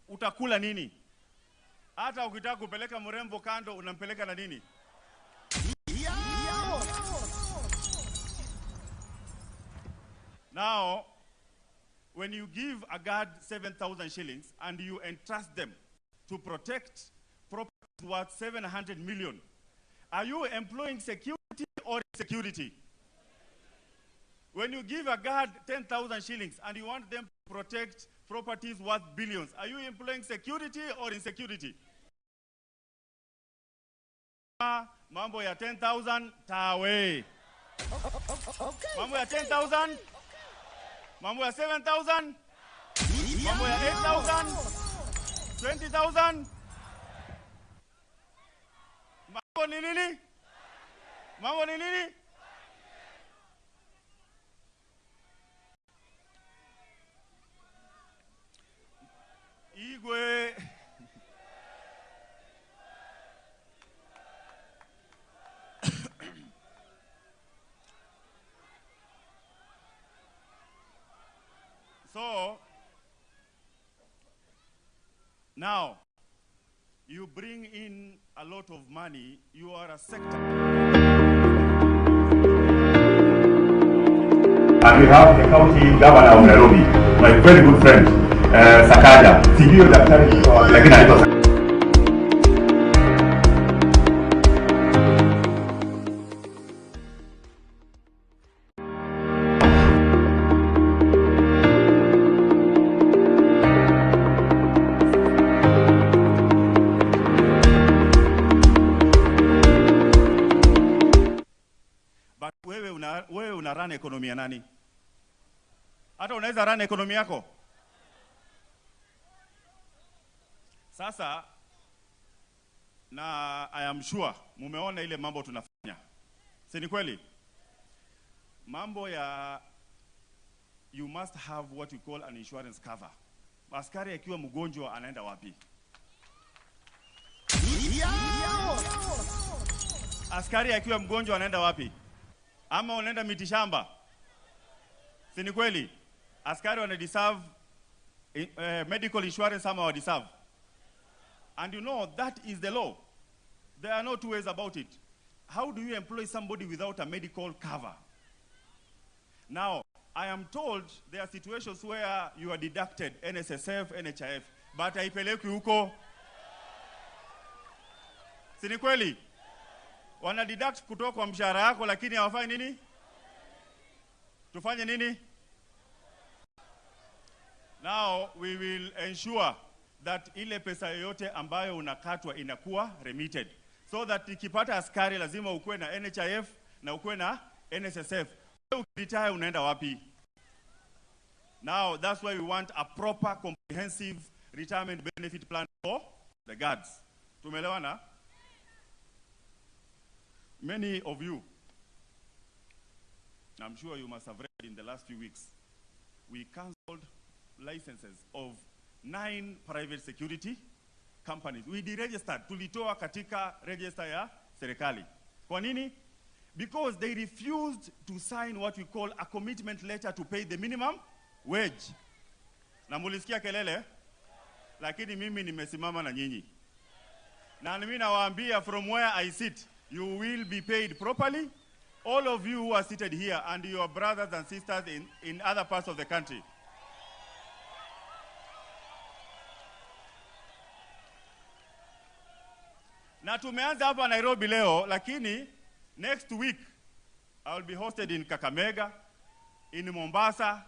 Utakula nini? Hata ukitaka kupeleka mrembo kando unampeleka na nini? Now, when you give a guard 7,000 shillings and you entrust them to protect property worth 700 million, are you employing security or security? When you give a guard 10,000 shillings and you want them to protect properties worth billions, are you employing security or insecurity? Mambo ya 10,000 tawe. Mambo ya 10,000. Mambo ya 7,000. Mambo ya 8,000. 20,000. Mambo ni nini? Mambo ni nini? Igwe. Now, you bring in a lot of money, you are a sector. And we have the county governor of Nairobi, my very good friend, Sakaja. Sijui daktari lakini anaitwa wewe una run economy ya nani? Hata unaweza run economy yako? Sasa na I am sure mumeona ile mambo tunafanya. Si ni kweli? Mambo ya you must have what you call an insurance cover. Askari akiwa mgonjwa anaenda wapi? Askari akiwa mgonjwa anaenda wapi? Ama unaenda mitishamba? Si ni kweli? Askari wana deserve medical insurance ama wa deserve. And you know that is the law. There are no two ways about it. How do you employ somebody without a medical cover? Now, I am told there are situations where you are deducted NSSF, NHIF, but haipeleki huko. Si ni kweli? Wana deduct kutoka kwa mshahara yako lakini hawafanyi nini? Tufanye nini? Now we will ensure that ile pesa yoyote ambayo unakatwa inakuwa remitted. So that ikipata askari lazima ukue na NHIF na ukue na NSSF. Ukitaya unaenda wapi? Now that's why we want a proper comprehensive retirement benefit plan for the guards. Tumeelewana? Many of you, I'm sure you must have read in the last few weeks, we cancelled licenses of 9 private security companies. We deregistered, tulitoa katika register ya serikali. Kwa nini? Because they refused to sign what we call a commitment letter to pay the minimum wage. Na mulisikia kelele, lakini mimi nimesimama na nyinyi. Na mimi nawaambia from where I sit, you will be paid properly. All of you who are seated here and your brothers and sisters in other parts of the country. Na tumeanza hapa Nairobi leo, lakini next week I will be hosted in Kakamega, in Mombasa.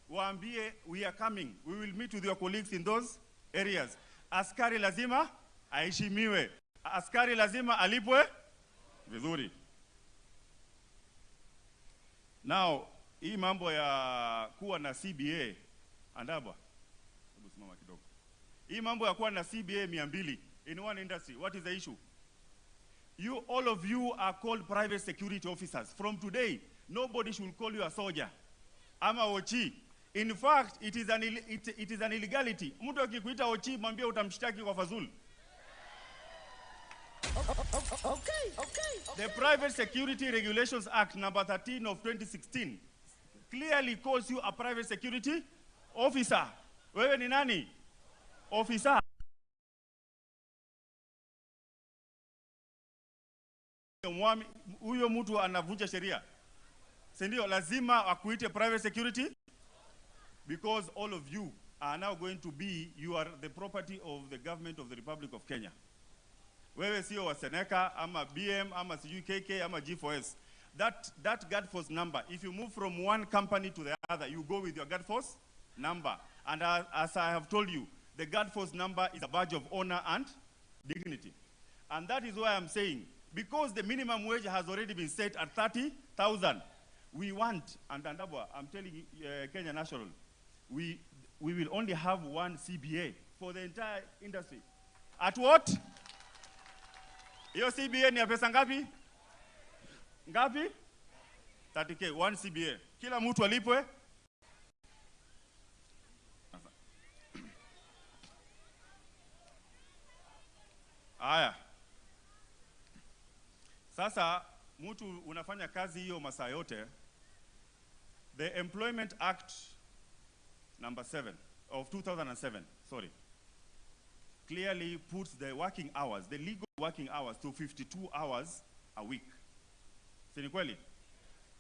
Waambie we are coming. We will meet with your colleagues in those areas. Askari lazima aheshimiwe. Askari lazima alipwe vizuri. Now, hii mambo ya kuwa na CBA, andabwa. Hebu simama kidogo. Hii mambo ya kuwa na CBA 200 in one industry, what is the issue? You, all of you are called private security officers. From today, nobody should call you a soldier. Ama ochi. In fact, it is an illegality. Mtu akikuita ochi, mwambie utamshtaki kwa fazul. The Private Security Regulations Act number 13 of 2016 clearly calls you a private security officer. Wewe ni nani? Officer. Huyo mtu anavunja sheria. Si ndio lazima akuite private security? Because all of you are now going to be, you are the property of the government of the Republic of Kenya. Wewe sio wa Seneca, ama BM, ama sijui KK, ama G4S. That guard force number, if you move from one company to the other, you go with your guard force number. And as I have told you, the guard force number is a badge of honor and dignity. And that is why I'm saying, because the minimum wage has already been set at 30,000, we want, and Andabwa, I'm telling Kenya National, we will only have one CBA for the entire industry. At what? Your CBA ni ya pesa ngapi? Ngapi? 30K, one CBA. Kila mtu alipwe. Aya. Sasa mtu unafanya kazi hiyo masaa yote. The Employment Act number 7 of 2007, sorry. clearly puts the working hours, the legal working hours, to 52 hours a week. Si ni kweli?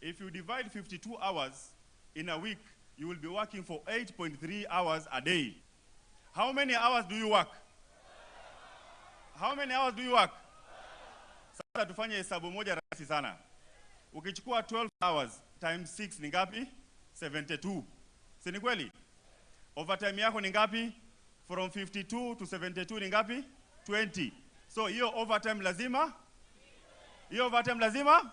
If you divide 52 hours in a week, you will be working for 8.3 hours a day. How many hours do you work? How many hours do you work? Sasa tufanye hesabu moja rahisi sana. Ukichukua 12 hours times 6 ni ngapi? 72. Si ni kweli? Overtime yako ni ngapi? From 52 to 72 ni ngapi? 20. So hiyo overtime lazima? Hiyo overtime lazima?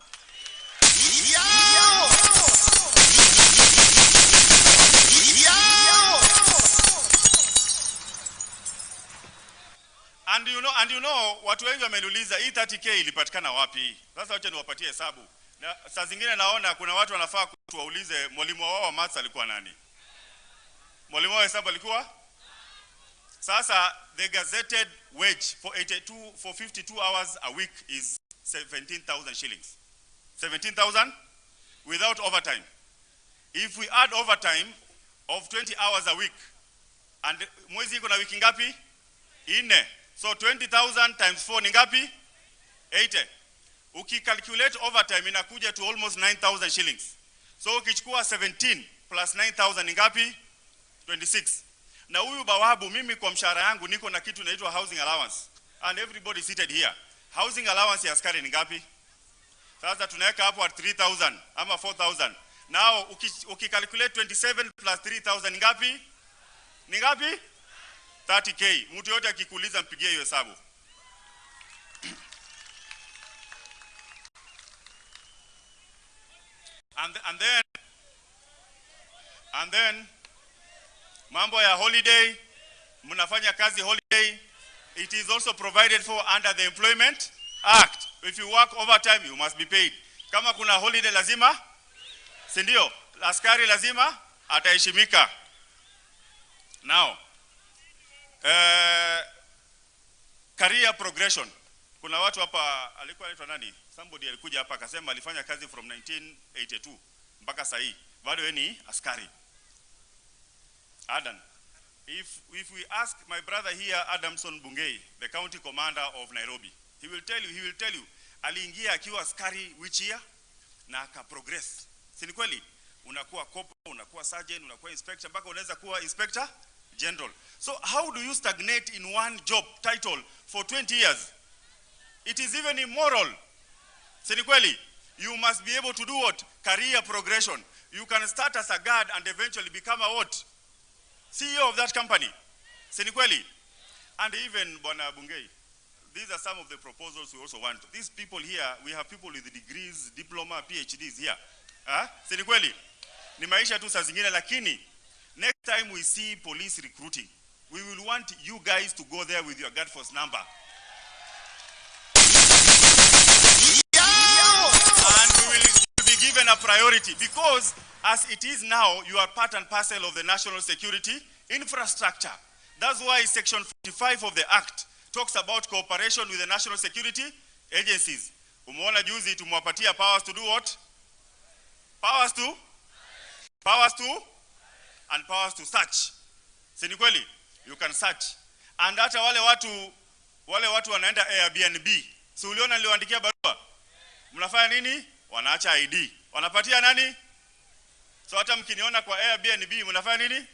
And you know watu wengi wameniuliza hii 30k ilipatikana wapi? Sasa wacha niwapatie hesabu. Na saa zingine naona kuna watu wanafaa kuwaulize mwalimu wao wa maths alikuwa nani? Mwalimu wao hesabu alikuwa? Sasa the gazetted wage for 52 hours a week is 17,000 shillings. 17,000 without overtime. If we add overtime of 20 hours a week, and mwezi iko na wiki ngapi? 4. So 20,000 times 4 ni ngapi? 80. Ukicalculate overtime inakuja to almost 9,000 shillings. So ukichukua 17 plus 9,000 ni ngapi? 26. Na huyu bawabu, mimi kwa mshahara yangu niko na kitu inaitwa housing allowance. And everybody seated here. Housing allowance ya askari ni ngapi? Sasa tunaweka hapo at 3,000 ama 4,000. Now ukicalculate 27 plus 3,000 ni ngapi? Ni ngapi? 30k. Mtu yote akikuuliza mpigie hiyo hesabu. And then mambo ya holiday, mnafanya kazi holiday, it is also provided for under the Employment Act. If you work overtime, you must be paid. Kama kuna holiday lazima, si ndio? Askari lazima ataheshimika. Now, career progression. Kuna watu hapa, alikuwa anaitwa nani? Somebody alikuja hapa akasema alifanya kazi from 1982 mpaka sasa hii. Bado yeye ni askari. Adam, if we ask my brother here, Adamson Bungei, the county commander of Nairobi, he will tell you, aliingia akiwa askari which year na aka progress. Si ni kweli? Unakuwa corporal, unakuwa sergeant, unakuwa inspector, mpaka unaweza kuwa inspector general. So how do you stagnate in one job title for 20 years? It is even immoral. Si ni kweli? You must be able to do what? Career progression. You can start as a guard and eventually become a what? CEO of that company. Si ni kweli? And even Bwana Bungei, these are some of the proposals we also want. These people here, we have people with degrees, diploma, PhDs here. Si ni kweli? Ni maisha tu saa zingine, lakini next time we see police recruiting, we will want you guys to go there with your guard force number. And we will be given a priority because as it is now, you are part and parcel of the national security infrastructure. That's why section 45 of the act talks about cooperation with the national security agencies. Umeona juzi tumwapatia powers to do what? Powers to and powers to search. Si ni kweli? You can search. And hata wale watu wanaenda Airbnb. Si uliona niliwaandikia barua? Mnafanya nini? Wanaacha ID. Wanapatia nani? So hata mkiniona kwa Airbnb mnafanya nini?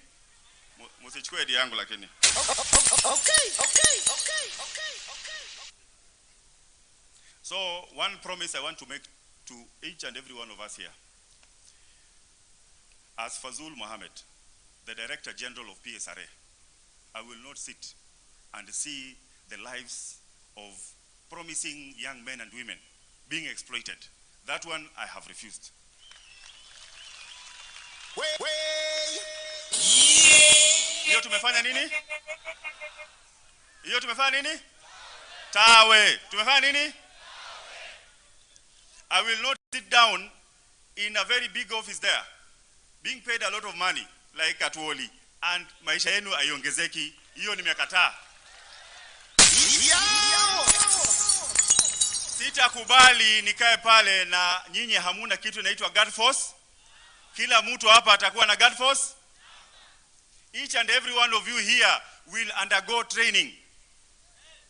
Msichukue ID yangu lakini. Okay. So one promise I want to make to each and every one of us here. As Fazul Mohammed, the Director General of PSRA, I will not sit and see the lives of promising young men and women being exploited. That one I have refused. Hiyo tumefanya nini? Hiyo tumefanya nini? Tawe. Tumefanya nini? I will not sit down in a very big office there, being paid a lot of money, like at Woli, and maisha yenu haiongezeki. Hiyo nimekataa. Sitakubali nikae pale na nyinyi hamuna kitu inaitwa guard force. Kila mtu hapa atakuwa na guard force. Each and every one of you here will undergo training.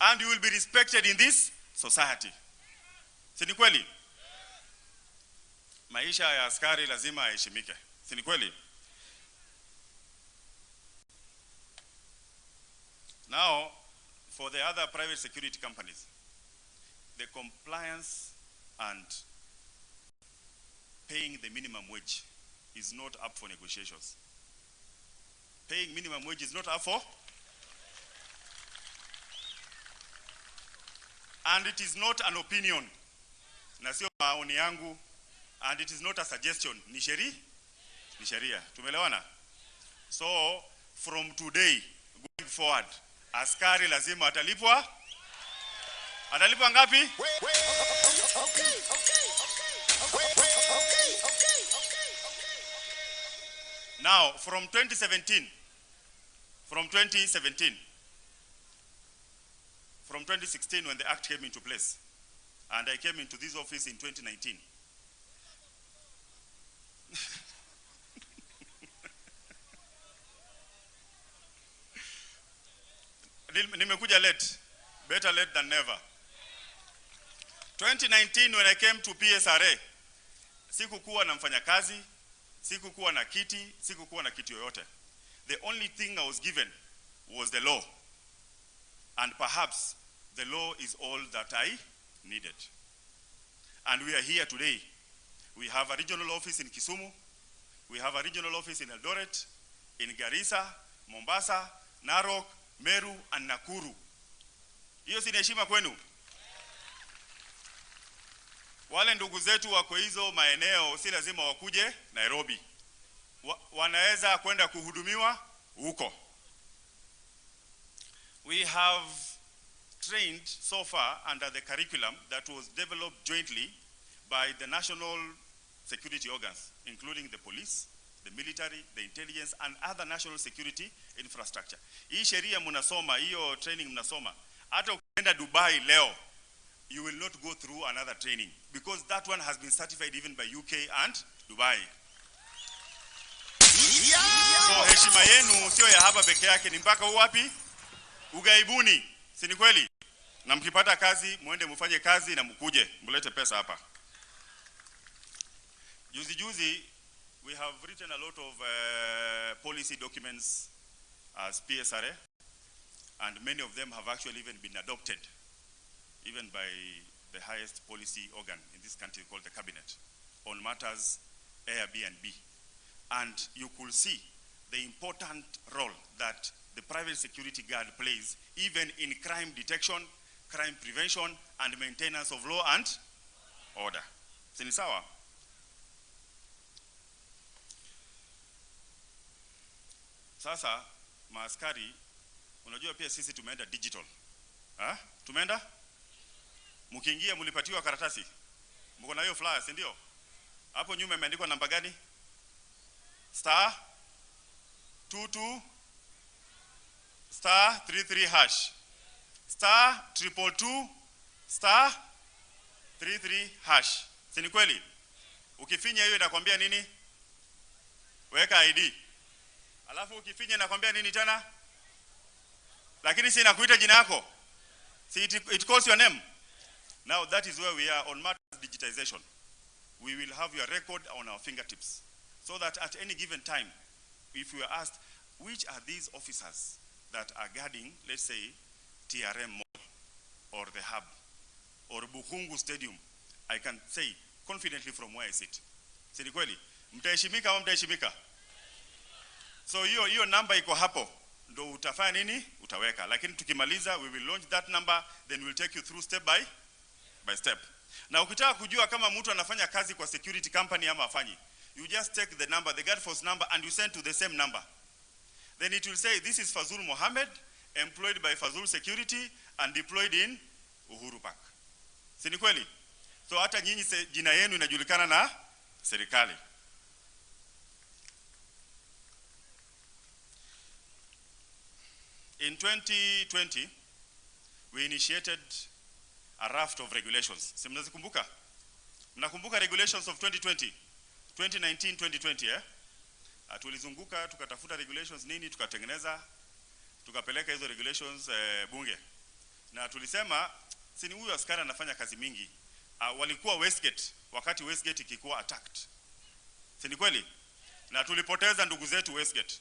and you will be respected in this society. Si ni kweli? Maisha ya askari lazima yaheshimike. Si ni kweli? Now, for the other private security companies, the compliance and paying the minimum wage is not up for negotiations. Paying minimum wage is not up for, and it is not an opinion. Na sio maoni yangu, and it is not a suggestion. Ni sheria. Tumelewana? So, from today going forward, askari lazima atalipwa. Atalipwa ngapi? Now, from 2017, from 2016 when the act came into place, and I came into this office in 2019. Nimekuja late, better late than never. 2019 when I came to PSRA, sikukuwa na mfanyakazi, sikukuwa na kiti, sikukuwa na kiti yoyote. The only thing I was given was the law. And perhaps the law is all that I needed. And we are here today. We have a regional office in Kisumu. We have a regional office in Eldoret, in Garissa, Mombasa, Narok, Meru, and Nakuru. Hiyo si heshima kwenu? Wale ndugu zetu wako hizo maeneo si lazima wakuje Nairobi. Wanaweza kwenda kuhudumiwa huko. We have trained so far under the curriculum that was developed jointly by the national security organs, including the police, the military, the intelligence, and other national security infrastructure. Hii sheria mnasoma, hiyo training mnasoma. Hata ukienda Dubai leo, you will not go through another training because that one has been certified even by UK and Dubai. So heshima yenu sio ya hapa peke yake, ni mpaka wapi? Ugaibuni. Si ni kweli? Na mkipata kazi, muende mfanye kazi na mkuje, mlete pesa hapa. Juzi, we have written a lot of policy documents as PSRA, and many of them have actually even been adopted, even by the highest policy organ in this country called the cabinet, on matters Airbnb. And you could see the important role that the private security guard plays, even in crime detection, crime prevention, and maintenance of law and order. Sini sawa? Sasa, maaskari, unajua pia sisi tumeenda digital. Ha? Tumeenda? Mkiingia mlipatiwa karatasi. Mko na hiyo flyer, si ndio? Hapo nyuma imeandikwa namba gani? *22 *33 hash. *222 *33 hash. Si ni kweli? Ukifinya hiyo inakwambia nini? Weka ID. Alafu ukifinya inakwambia nini tena? Lakini si inakuita jina yako. See, it calls your name. Now that is where we are on matters digitization. We will have your record on our fingertips, so that at any given time, if we are asked, which are these officers that are guarding, let's say, TRM Mall, or the Hub, or Bukungu Stadium, I can say confidently from where I sit. Si ni kweli? Mtaheshimika au mtaheshimika? So hiyo number iko hapo. Ndo utafanya nini? Utaweka. Lakini tukimaliza, we will launch that number, then we'll take you through step by step. Na ukitaka kujua kama mtu anafanya kazi kwa security company ama afanyi, you just take the number, the guard force number, and you send to the same number. Then it will say, this is Fazul Mohammed, employed by Fazul Security and deployed in Uhuru Park. Si ni kweli? So hata nyinyi jina yenu inajulikana na serikali. In 2020, we initiated a raft of regulations. Si mnazikumbuka? Mnakumbuka regulations of 2020? 2019, 2020, eh? Tulizunguka, tukatafuta regulations nini, tukatengeneza, tukapeleka hizo regulations bunge. Na tulisema sini huyu askari anafanya kazi mingi. Walikuwa Westgate wakati Westgate ikikuwa attacked. Sini kweli? Na tulipoteza ndugu zetu Westgate.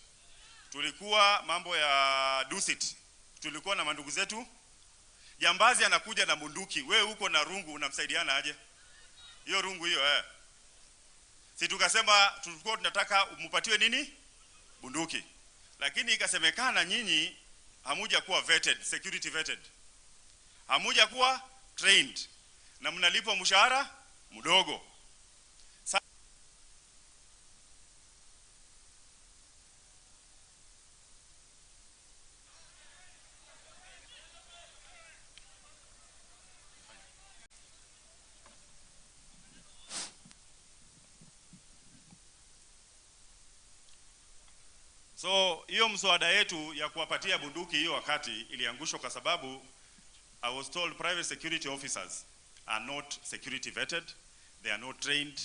Tulikuwa mambo ya Dusit. Tulikuwa na mandugu zetu. Jambazi anakuja na bunduki. Wewe uko na rungu unamsaidiana aje? Hiyo rungu hiyo Si tukasema tulikuwa tunataka umupatiwe nini? Bunduki. Lakini ikasemekana nyinyi hamuja kuwa vetted, security vetted. Hamuja kuwa trained. Na mnalipwa mshahara mdogo. So hiyo mswada yetu ya kuwapatia bunduki hiyo wakati iliangushwa kwa sababu I was told private security officers are not security vetted, they are not trained,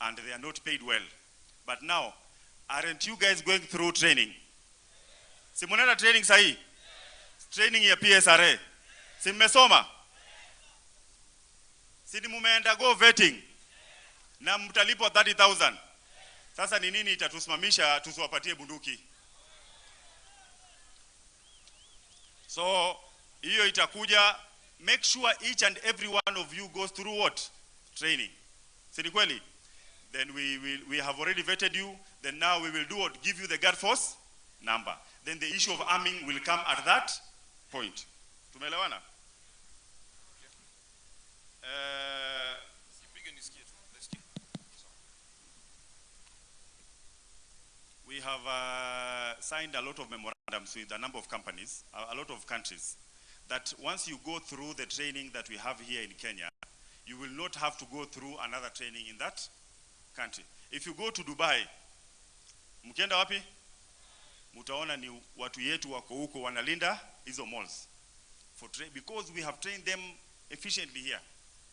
and they are not paid well. But now, aren't you guys going through training? Si mnaenda training sahi? Training ya PSRA. Si mmesoma? Si mumeenda go vetting na mtalipwa 30,000. Sasa ni nini itatusimamisha tusiwapatie bunduki? So hiyo itakuja, make sure each and every one of you goes through what? Training. Si ni kweli? Then we have already vetted you, then now we will do what? Give you the guard force number. Then the issue of arming will come at that point. Tumeelewana? We have signed a lot of memorandums with a number of companies, a lot of countries, that once you go through the training that we have here in Kenya, you will not have to go through another training in that country. If you go to Dubai, mkienda wapi? Mutaona ni watu yetu wako huko wanalinda hizo malls. Because we have trained them efficiently here.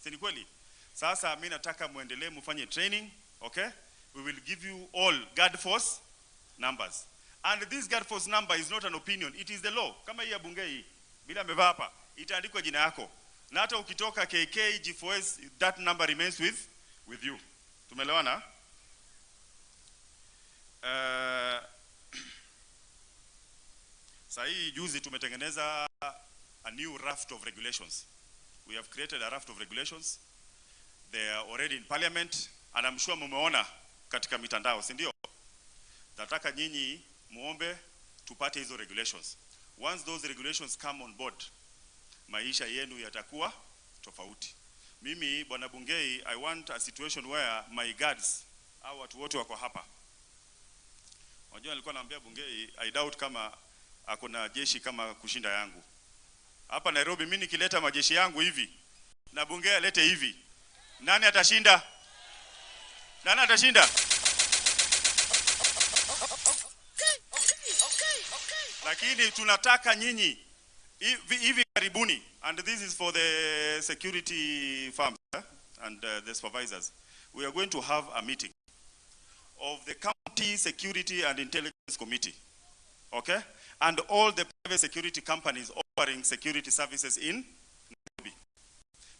Si ni kweli? Sasa mimi nataka muendelee mfanye training, okay? We will give you all guard force numbers. And this guard force number is not an opinion, it is the law. Kama hii ya bunge hii, bila amevaa hapa, itaandikwa jina yako. Na hata ukitoka KK, G4S, that number remains with you. Tumeelewana? Sahi juzi tumetengeneza a new raft of regulations. We have created a raft of regulations. They are already in parliament, and I'm sure mumeona katika mitandao, si ndio? Nataka nyinyi muombe tupate hizo regulations. Once those regulations come on board, maisha yenu yatakuwa tofauti. Mimi bwana Bungei, I want a situation where my guards, au watu wote wako hapa. Unajua nilikuwa naambia Bungei, I doubt kama akona jeshi kama kushinda yangu. Hapa Nairobi mimi nikileta majeshi yangu hivi na Bungei alete hivi, nani atashinda? Nani atashinda? Lakini tunataka nyinyi hivi karibuni, and this is for the security firms and the supervisors. We are going to have a meeting of the County Security and Intelligence Committee, okay? And all the private security companies offering security services in Nairobi.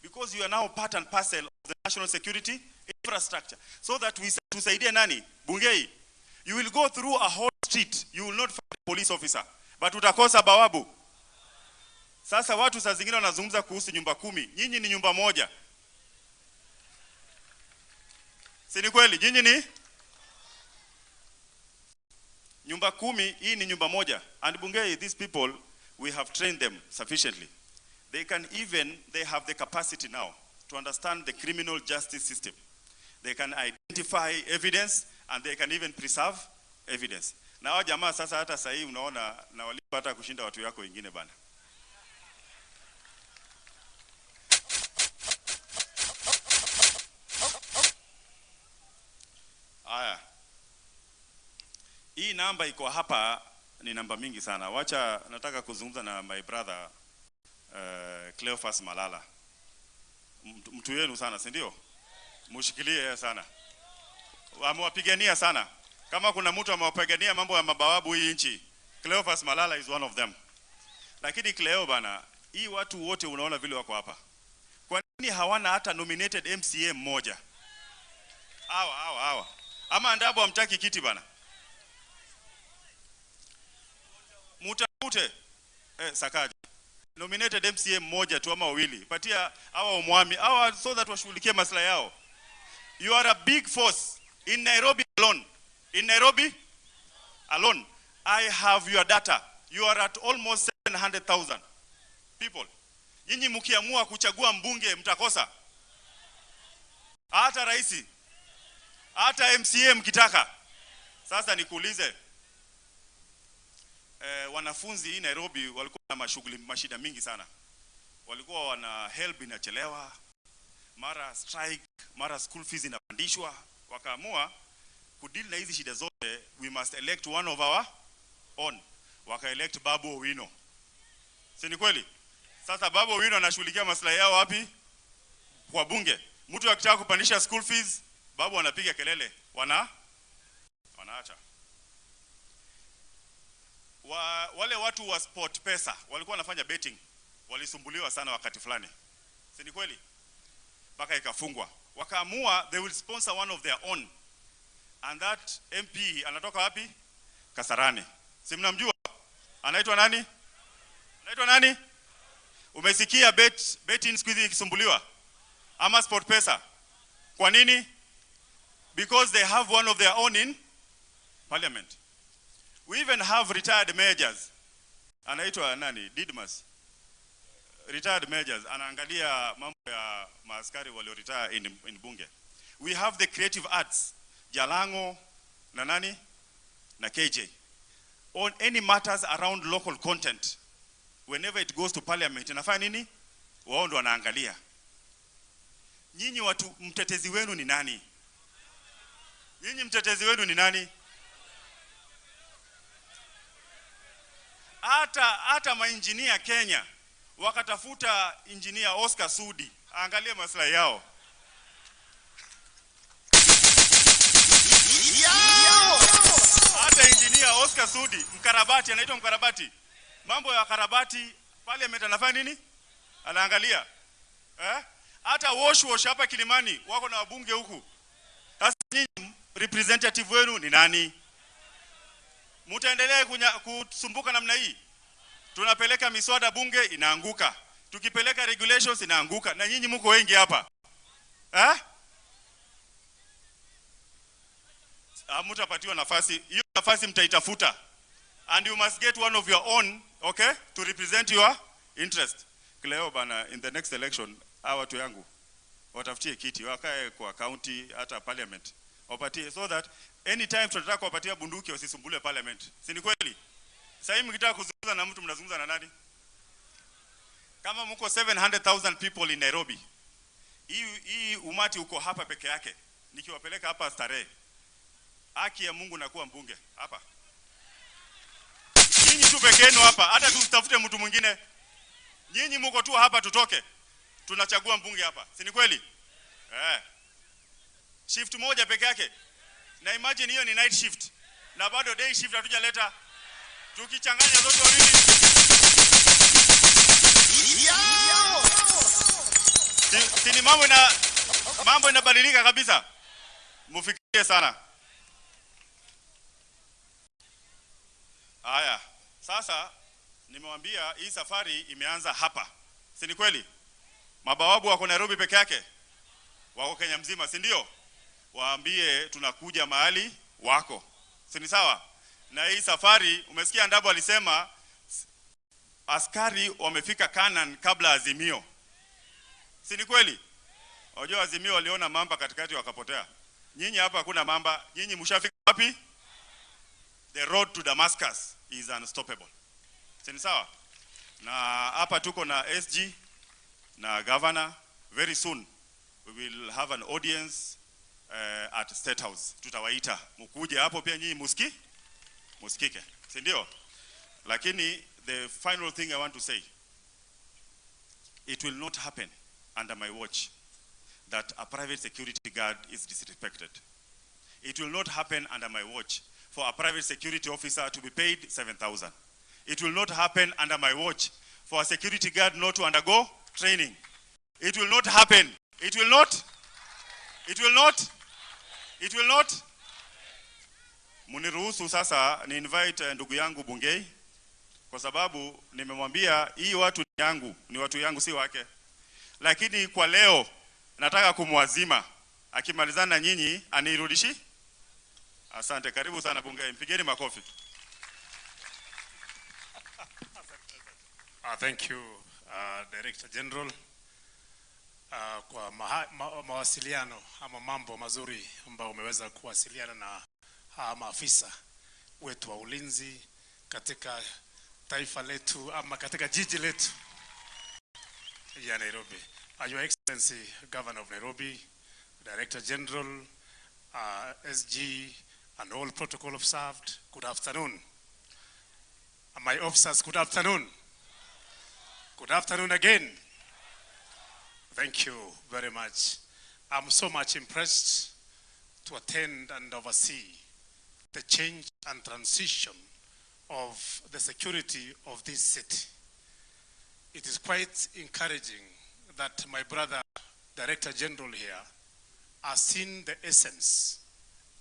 Because you are now part and parcel of the national security infrastructure. So that we tusaidie nani? Bungei, you will go through a whole street, you will not find a police officer, but utakosa bawabu. Sasa watu saa zingine wanazungumza kuhusu nyumba 10, nyinyi ni nyumba moja. Si ni kweli? Nyinyi ni nyumba 10, hii ni nyumba moja. And Bungei, these people, we have trained them sufficiently. They have the capacity now to understand the criminal justice system. They can identify evidence and they can even preserve evidence. Na hao jamaa sasa hata sasa hii unaona na walipata kushinda watu yako wengine bana. Aya. Hii namba iko hapa ni namba mingi sana. Wacha nataka kuzungumza na my brother Cleophas Malala. Mtu yenu sana, si ndio? Mushikilie sana. Amewapigania sana. Kama kuna mtu amewapigania mambo ya mabawabu hii nchi, Cleophas Malala is one of them. Lakini Cleo bana, hii watu wote unaona vile wako hapa. Kwa nini hawana hata nominated MCA mmoja? Hawa. Ama Ndabo hamtaki kiti bana. Mutafute Sakaja. Nominated MCA mmoja tu ama wawili. Patia hawa umwami, hawa so that washughulikie maslahi yao. You are a big force in Nairobi alone. In Nairobi alone, I have your data. You are at almost 700,000 people. Nyinyi mkiamua kuchagua mbunge mtakosa. Hata rais, hata MCA mkitaka. Sasa nikuulize, wanafunzi hii Nairobi walikuwa na mashida mingi sana. Walikuwa wana help inachelewa, mara strike, mara school fees inapandishwa. Wakaamua kudeal na hizi shida zote, we must elect one of our own. Waka-elect Babu Owino. Si ni kweli? Sasa Babu Owino anashughulikia maslahi yao wapi? Kwa bunge. Mtu akitaka kupandisha school fees, Babu anapiga kelele. Wanaacha. Wale watu wa sport pesa walikuwa wanafanya betting, walisumbuliwa sana wakati fulani. Si ni kweli? Mpaka ikafungwa. Wakaamua they will sponsor one of their own. And that MP anatoka wapi? Kasarani. Si mnamjua? Anaitwa nani? Anaitwa nani? Umesikia betting siku hizi ikisumbuliwa? Ama sport pesa? Kwa nini? Because they have one of their own in parliament. We even have retired majors. Anaitwa nani? Didmas. Retired majors. Anaangalia mambo ya maaskari walio retire in bunge. We have the creative arts. Jalango na nani? Na KJ. On any matters around local content, whenever it goes to parliament, inafanya nini? Wao ndo wanaangalia. Nyinyi watu, mtetezi wenu ni nani? Nyinyi mtetezi wenu ni nani? Hata mainjinia Kenya wakatafuta engineer Oscar Sudi aangalie maslahi yao. Hata engineer Oscar Sudi, mkarabati, anaitwa mkarabati. Mambo ya karabati, parliament anafanya nini? Anaangalia. Hata wash hapa Kilimani, wako na wabunge huku. Sasa nyinyi representative wenu ni nani? Mutaendelea kusumbuka namna hii? Tunapeleka miswada bunge inaanguka. Tukipeleka regulations inaanguka. Na nyinyi mko wengi hapa. Mutapatiwa nafasi. Hiyo nafasi mtaitafuta. And you must get one of your own, okay, to represent your interest. Cleo bana, in the next election, hawa watu yangu watafutie kiti, wakae kwa county hata parliament. Wapatie so that anytime tunataka kuwapatia bunduki wasisumbule parliament. Si ni kweli? Sasa hivi mkitaka kuzungumza na mtu mnazungumza na nani? Kama mko 700,000 people in Nairobi. Hii umati uko hapa peke yake. Nikiwapeleka hapa Starehe. Haki ya Mungu nakuwa mbunge hapa. Nyinyi tu peke yenu hapa, hata tutafute mtu mwingine. Nyinyi mko tu hapa tutoke. Tunachagua mbunge hapa. Si ni kweli? Shift moja peke yake. Na imagine hiyo ni night shift. Na bado day shift hatujaleta. Tukichanganya zote wawili. Si mambo inabadilika kabisa. Mufikirie sana. Haya, sasa nimewambia hii safari imeanza hapa. Si ni kweli? Mabawabu wako Nairobi peke yake. Wako Kenya mzima, si ndio? Waambie tunakuja mahali wako. Si ni sawa? Na hii safari umesikia Ndabo alisema askari wamefika Canaan kabla Azimio. Si ni kweli? Wajua Azimio waliona mamba katikati wakapotea. Nyinyi hapa hakuna mamba. Nyinyi mshafika wapi? The road to Damascus is unstoppable. Si ni sawa? Na hapa tuko na SG na governor. Very soon we will have an audience at State House. Tutawaita mkuje hapo pia nyinyi musikike. Si ndio? Lakini the final thing I want to say, it will not happen under my watch that a private security guard is disrespected. It will not happen under my watch for a private security officer to be paid 7,000. It will not happen under my watch for a security guard not to undergo training. It will not happen. It will not. It will not. It will not. Muniruhusu sasa ni invite ndugu yangu Bungei, kwa sababu nimemwambia hii watu ni yangu, ni watu yangu si wake. Lakini kwa leo nataka kumwazima akimalizana na nyinyi anirudishi. Asante, karibu sana Bungei, mpigeni makofi. Thank you, Director General, kwa mawasiliano ama mambo mazuri ambao umeweza kuwasiliana na maafisa wetu wa ulinzi katika taifa letu ama katika jiji letu ya Nairobi. Your Excellency Governor of Nairobi, Director General, SG, and all protocol observed, good afternoon. And my officers, good afternoon. Good afternoon again. Thank you very much. I'm so much impressed to attend and oversee the change and transition of the security of this city. It is quite encouraging that my brother, Director General here, has seen the essence,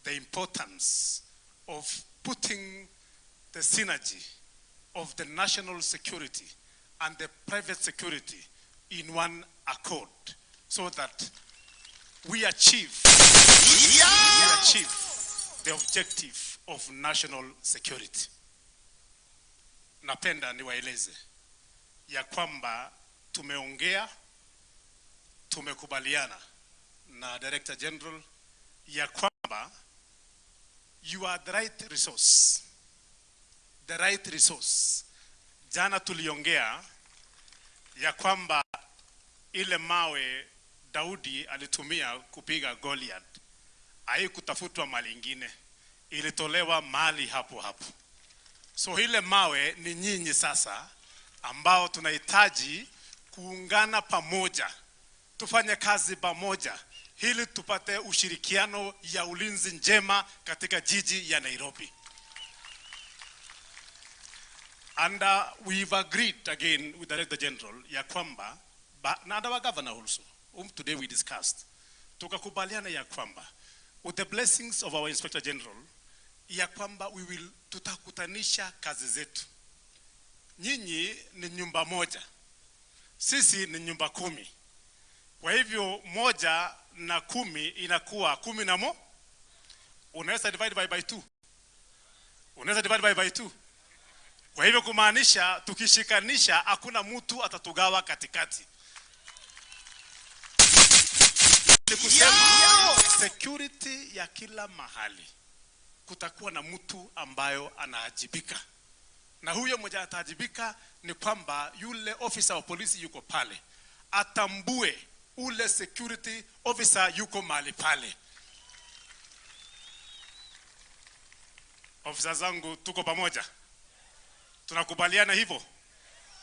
the importance of putting the synergy of the national security and the private security in one accord, so that we achieve the objective of national security. Napenda niwaeleze ya kwamba tumeongea, tumekubaliana na Director General ya kwamba you are the right resource. The right resource. Jana tuliongea ya kwamba ile mawe Daudi alitumia kupiga Goliath haikutafutwa mali ingine, ilitolewa mali hapo hapo. So ile mawe ni nyinyi sasa ambao tunahitaji kuungana pamoja, tufanye kazi pamoja ili tupate ushirikiano ya ulinzi njema katika jiji ya Nairobi. And we've agreed again with the Director General ya kwamba, and our governor also, whom today we discussed, tukakubaliana ya kwamba with the blessings of our Inspector General, ya kwamba tutakutanisha kazi zetu. Nyinyi ni nyumba moja, sisi ni nyumba 10. Kwa hivyo 1 na 10 inakuwa 11. Unaweza divide by 2. Unaweza divide by 2. Kwa hivyo kumaanisha tukishikanisha hakuna mtu atatugawa katikati. Ni kusema security ya kila mahali kutakuwa na mtu ambayo anaajibika. Na huyo mmoja ataajibika ni kwamba yule officer wa polisi yuko pale atambue ule security officer yuko mahali pale. Officer zangu tuko pamoja. Tunakubaliana hivyo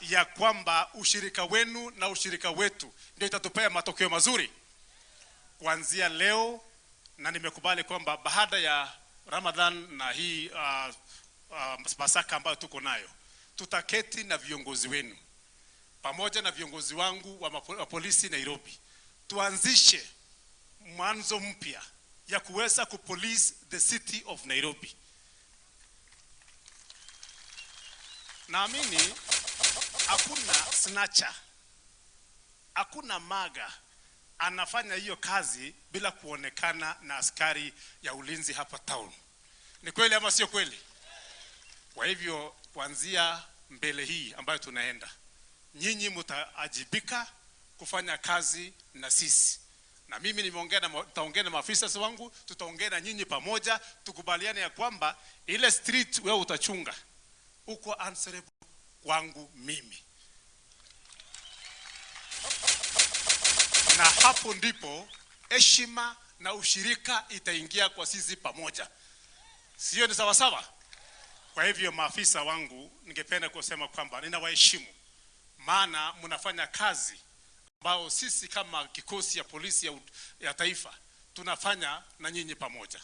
ya kwamba ushirika wenu na ushirika wetu ndio itatupea matokeo mazuri kuanzia leo. Na nimekubali kwamba baada ya Ramadhan na hii Pasaka ambayo tuko nayo, tutaketi na viongozi wenu pamoja na viongozi wangu wa polisi Nairobi, tuanzishe mwanzo mpya ya kuweza kupolice the city of Nairobi. Naamini hakuna snatcher, hakuna maga anafanya hiyo kazi bila kuonekana na askari ya ulinzi hapa town. Ni kweli ama sio kweli? Kwa hivyo kuanzia mbele hii ambayo tunaenda, nyinyi mtaajibika kufanya kazi na sisi. Na mimi nitaongea na maafisa wangu, tutaongea na nyinyi pamoja, tukubaliane ya kwamba ile street wewe utachunga, uko answerable kwangu mimi. Na hapo ndipo heshima na ushirika itaingia kwa sisi pamoja. Sio ni sawa sawa? Kwa hivyo maafisa wangu, ningependa kusema kwamba ninawaheshimu, maana mnafanya kazi ambao sisi kama kikosi ya polisi ya taifa tunafanya na nyinyi pamoja.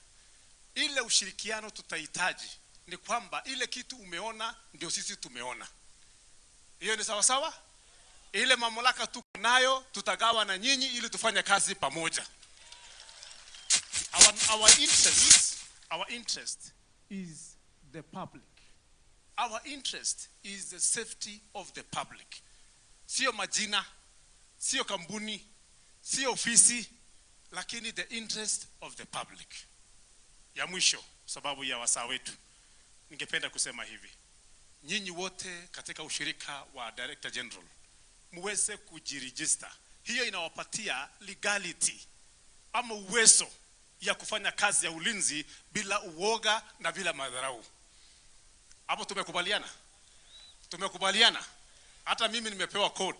Ile ushirikiano tutahitaji ni kwamba ile kitu umeona ndio sisi tumeona. Hiyo ni sawa sawa? Ile mamlaka tuko nayo tutagawa na nyinyi ili tufanye kazi pamoja. Our interest is the public. Our interest is the safety of the public. Sio majina, sio kampuni, sio ofisi, lakini the interest of the public. Ya mwisho, sababu ya wasaa wetu, ningependa kusema hivi. Nyinyi wote katika ushirika wa Director General muweze kujiregister. Hiyo inawapatia legality ama uwezo ya kufanya kazi ya ulinzi bila uoga na bila madharau. Hapo tumekubaliana? Tumekubaliana. Hata mimi nimepewa code.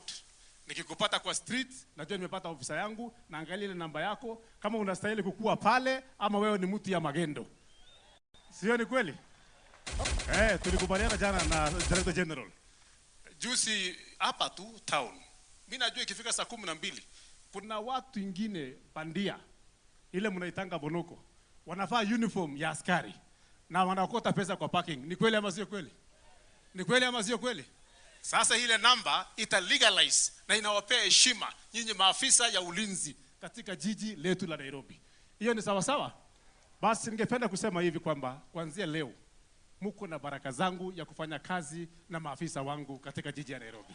Nikikupata kwa street, najua nimepata ofisa yangu, naangalia ile namba yako kama unastahili kukua pale ama wewe ni mtu ya magendo. Sio ni kweli? Tulikubaliana jana na Director General. Juzi hapa tu town. Mimi najua ikifika saa 12 kuna watu wengine bandia ile mnaitanga bonoko. Wanavaa uniform ya askari na wanakota pesa kwa parking. Ni kweli ama sio kweli? Ni kweli ama sio kweli? Sasa ile namba ita legalize na inawapea heshima nyinyi maafisa ya ulinzi katika jiji letu la Nairobi. Hiyo ni sawa sawa? Basi ningependa kusema hivi kwamba kuanzia leo mko na baraka zangu ya kufanya kazi na maafisa wangu katika jiji ya Nairobi.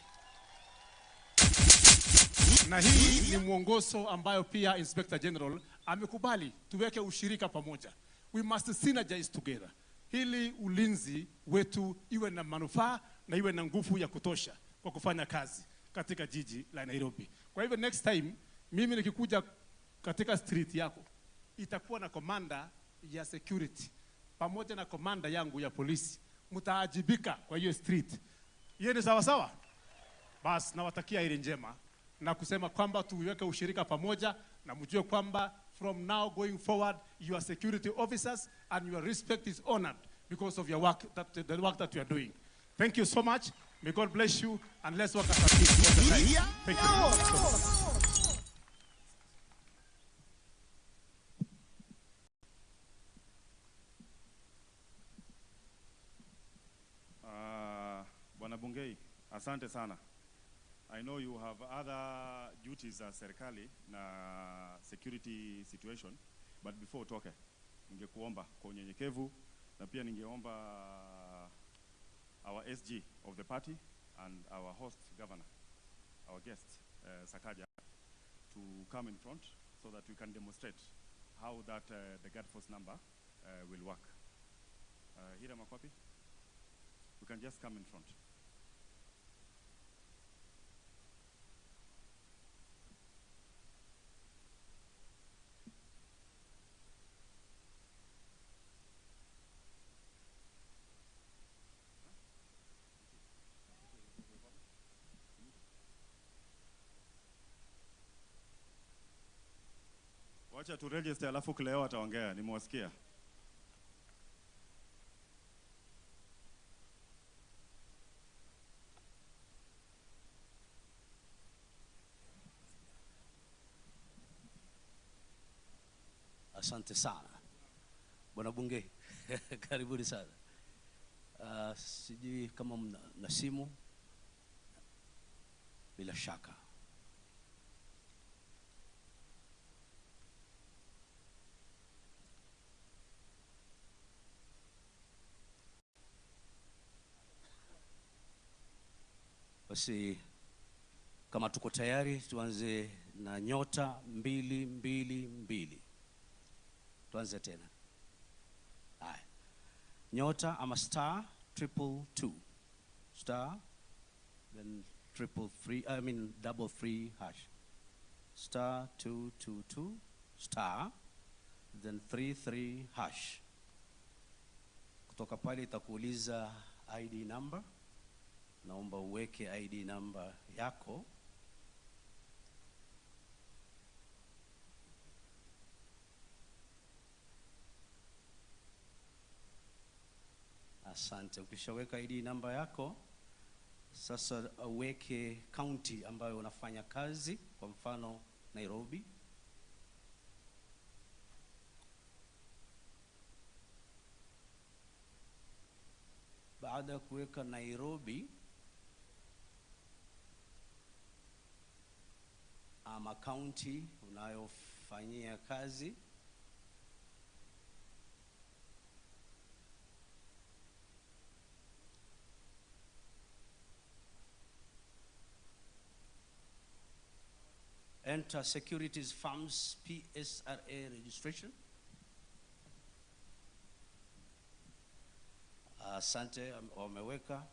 Na hii ni mwongozo ambayo pia Inspector General amekubali tuweke ushirika pamoja. We must synergize together. Hili ulinzi wetu iwe na manufaa na iwe na nguvu ya kutosha kwa kufanya kazi katika jiji la Nairobi. Kwa hivyo next time mimi nikikuja katika street yako itakuwa na komanda ya security pamoja na komanda yangu ya polisi. Mtaajibika kwa hiyo street. Hiyo ni sawa sawa? Bas nawatakia heri njema na kusema kwamba tuweke ushirika pamoja na mjue kwamba from now going forward you are security officers and your respect is honored because of your work, the work that you are doing. Thank you so much. May God bless you and let's work as a team all the time. Thank you. Bwana Bungei, asante sana. I know you have other duties as serikali na security situation, but before utoke, ningekuomba kwa unyenyekevu na pia ningeomba our SG of the party and our host governor, our guest Sakaja, to come in front so that we can demonstrate how that the guard force number will work. Hira Makwapi, you can just come in front. Wacha tu register alafu Cleo ataongea, nimewasikia. Asante sana. Bwana Bunge, karibuni sana. Sijui kama mna simu. Bila shaka. Basi kama tuko tayari tuanze na nyota 222. Tuanze tena. Haya. Nyota ama star 222. Star then 333 hash. Star 222 star then 33 hash. Kutoka pale itakuuliza ID number. Naomba uweke ID number yako. Asante. Ukishaweka ID number yako, sasa uweke county ambayo unafanya kazi, kwa mfano Nairobi. baada ya kuweka Nairobi ama county unayofanyia kazi, enter securities firms PSRA registration. Asante, wameweka.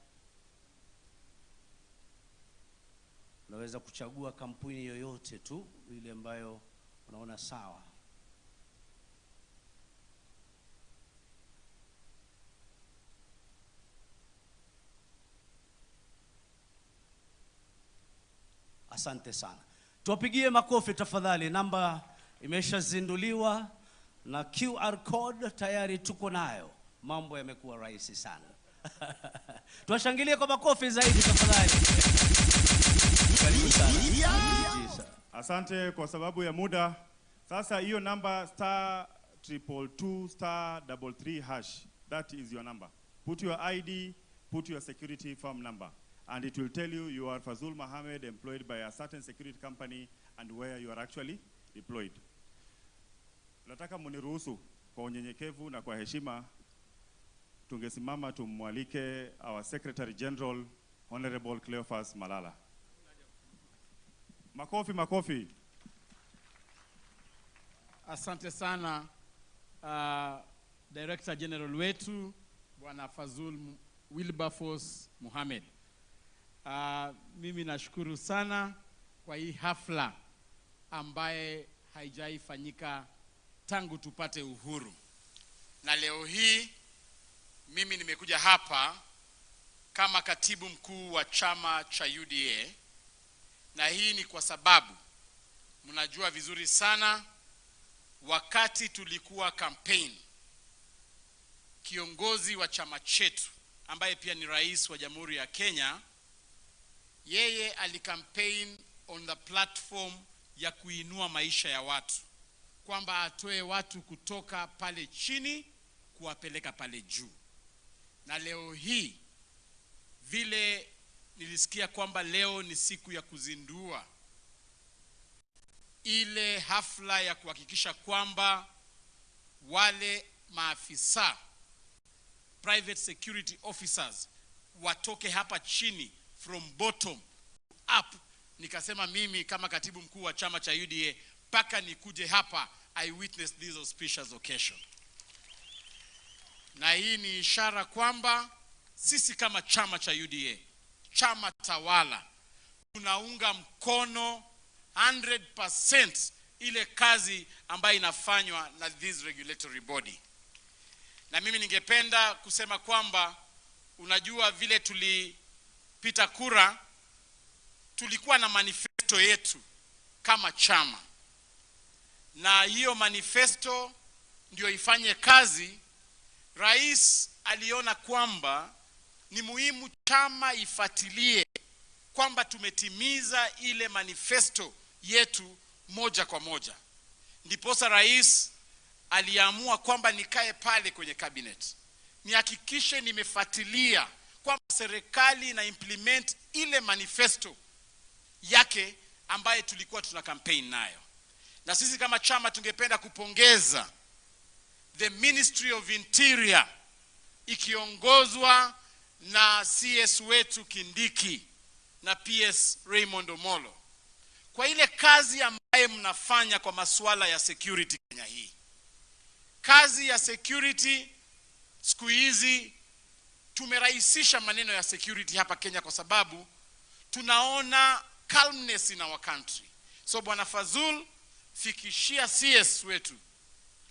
Unaweza kuchagua kampuni yoyote tu ile ambayo unaona sawa. Asante sana. Tuwapigie makofi tafadhali. Namba imeshazinduliwa na QR code tayari tuko nayo. Mambo yamekuwa rahisi sana. Tuwashangilie kwa makofi zaidi tafadhali. Karibu sana. Asante kwa sababu ya muda. Sasa hiyo namba *222*33#. That is your number. Put your ID, put your security firm number, and it will tell you you are Fazul Mohammed, employed by a certain security company, and where you are actually deployed. Nataka muniruhusu kwa unyenyekevu na kwa heshima tungesimama tumwalike our Secretary General Honorable Cleophas Malala. Makofi, makofi. Asante sana Director General wetu Bwana Fazul Wilberforce Mohammed. Mimi nashukuru sana kwa hii hafla ambaye haijaifanyika tangu tupate uhuru. Na leo hii mimi nimekuja hapa kama katibu mkuu wa chama cha UDA, na hii ni kwa sababu mnajua vizuri sana wakati tulikuwa campaign, kiongozi wa chama chetu ambaye pia ni rais wa Jamhuri ya Kenya, yeye alikampaign on the platform ya kuinua maisha ya watu, kwamba atoe watu kutoka pale chini kuwapeleka pale juu. Na leo hii vile nilisikia kwamba leo ni siku ya kuzindua ile hafla ya kuhakikisha kwamba wale maafisa private security officers watoke hapa chini from bottom up, nikasema mimi kama katibu mkuu wa chama cha UDA paka nikuje hapa I witness this auspicious occasion. Na hii ni ishara kwamba sisi kama chama cha UDA, chama tawala, tunaunga mkono 100% ile kazi ambayo inafanywa na this regulatory body. Na mimi ningependa kusema kwamba unajua vile tulipita kura, tulikuwa na manifesto yetu kama chama, na hiyo manifesto ndio ifanye kazi. Rais aliona kwamba ni muhimu chama ifuatilie kwamba tumetimiza ile manifesto yetu moja kwa moja. Ndiposa rais aliamua kwamba nikae pale kwenye cabinet, nihakikishe nimefuatilia kwamba serikali na implement ile manifesto yake ambaye tulikuwa tuna campaign nayo. Na sisi kama chama tungependa kupongeza the Ministry of Interior ikiongozwa na CS wetu Kindiki na PS Raymond Omolo kwa ile kazi ambaye mnafanya kwa masuala ya security Kenya hii. Kazi ya security siku hizi tumerahisisha maneno ya security hapa Kenya kwa sababu tunaona calmness in our country. So Bwana Fazul, fikishia CS wetu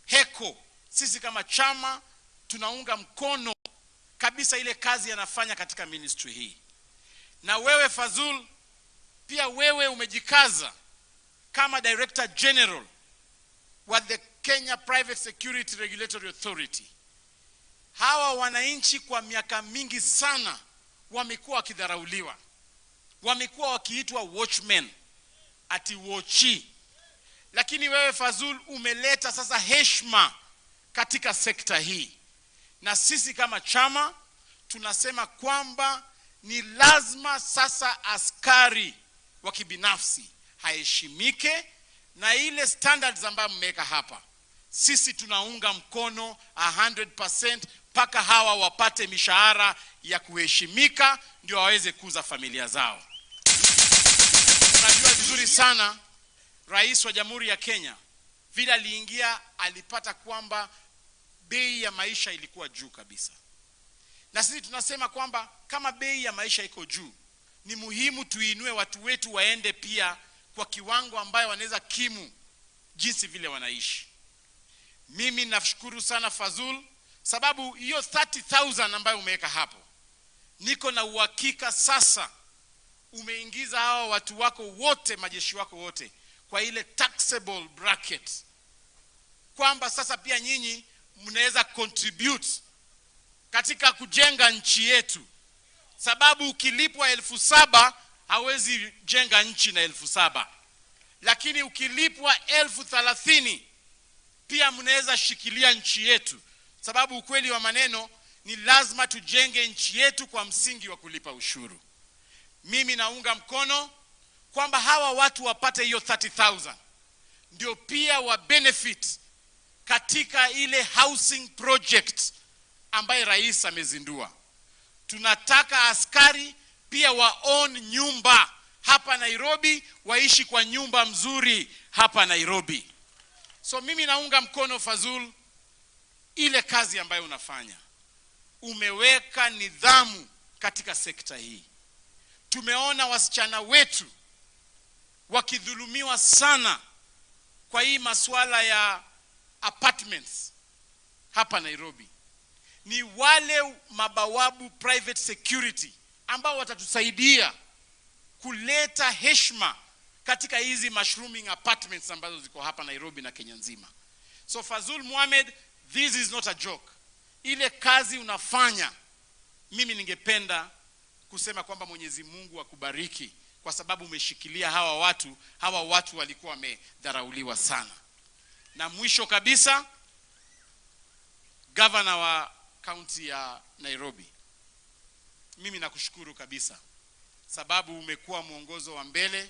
heko, sisi kama chama tunaunga mkono kabisa ile kazi anafanya katika ministry hii. Na wewe Fazul, pia wewe umejikaza kama Director General wa the Kenya Private Security Regulatory Authority. Hawa wananchi kwa miaka mingi sana wamekuwa wakidharauliwa, wamekuwa wakiitwa watchmen, ati watchi. Lakini wewe Fazul umeleta sasa heshima katika sekta hii, na sisi kama chama tunasema kwamba ni lazima sasa askari wa kibinafsi haheshimike, na ile standards ambayo mmeweka hapa sisi tunaunga mkono 100% mpaka hawa wapate mishahara ya kuheshimika ndio waweze kuza familia zao. Unajua vizuri sana Rais wa Jamhuri ya Kenya vile aliingia alipata kwamba bei ya maisha ilikuwa juu kabisa. Na sisi tunasema kwamba kama bei ya maisha iko juu, ni muhimu tuinue watu wetu waende pia kwa kiwango ambayo wanaweza kimu jinsi vile wanaishi. Mimi nashukuru sana Fazul, sababu hiyo 30,000 ambayo umeweka hapo, niko na uhakika sasa umeingiza hawa watu wako wote, majeshi wako wote kwa ile taxable bracket, kwamba sasa pia nyinyi mnaweza contribute katika kujenga nchi yetu, sababu ukilipwa 7,000 hawezi jenga nchi na 7,000, lakini ukilipwa 30,000 pia mnaweza shikilia nchi yetu, sababu ukweli wa maneno ni lazima tujenge nchi yetu kwa msingi wa kulipa ushuru. Mimi naunga mkono kwamba hawa watu wapate hiyo 30,000 ndio pia wa benefit katika ile housing project ambaye rais amezindua. Tunataka askari pia wa own nyumba hapa Nairobi, waishi kwa nyumba mzuri hapa Nairobi. So mimi naunga mkono Fazul ile kazi ambayo unafanya. Umeweka nidhamu katika sekta hii. Tumeona wasichana wetu wakidhulumiwa sana kwa hii masuala ya apartments hapa Nairobi. Ni wale mabawabu private security ambao watatusaidia kuleta heshima katika hizi mushrooming apartments ambazo ziko hapa Nairobi na Kenya nzima. So Fazul Mohamed, this is not a joke. Ile kazi unafanya, mimi ningependa kusema kwamba Mwenyezi Mungu akubariki, kwa sababu umeshikilia hawa watu walikuwa wamedharauliwa sana. Na mwisho kabisa, Governor wa kaunti ya Nairobi, mimi nakushukuru kabisa, sababu umekuwa mwongozo wa mbele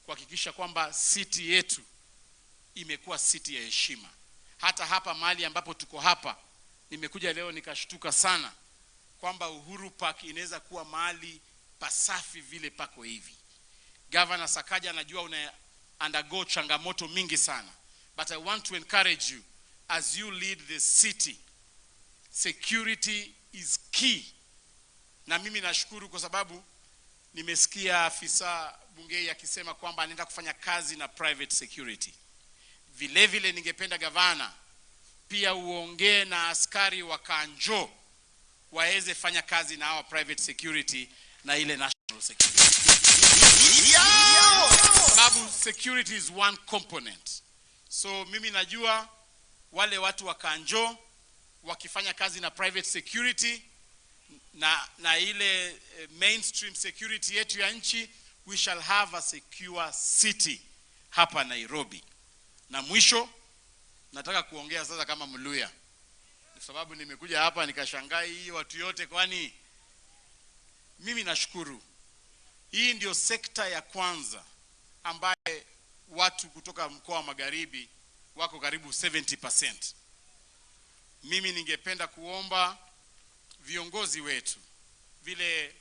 kuhakikisha kwamba city yetu imekuwa city ya heshima. Hata hapa mahali ambapo tuko hapa, nimekuja leo nikashtuka sana kwamba Uhuru Park inaweza kuwa mahali pasafi vile pako hivi. Governor Sakaja, anajua una undergo changamoto mingi sana, but I want to encourage you as you lead the city. Security is key. Na mimi nashukuru kwa sababu nimesikia afisa Bungei akisema kwamba anaenda kufanya kazi na private security. Vile vile ningependa gavana pia uongee na askari wa Kanjo waweze fanya kazi na hawa private security na ile national security. Sababu security is one component. So mimi najua wale watu wa Kanjo wakifanya kazi na private security na ile mainstream security yetu ya nchi, we shall have a secure city hapa Nairobi. Na mwisho nataka kuongea sasa kama Mluya, sababu nimekuja hapa nikashangaa hii watu yote, kwani mimi nashukuru hii ndio sekta ya kwanza ambaye watu kutoka mkoa wa Magharibi wako karibu 70%. Mimi ningependa kuomba viongozi wetu, vile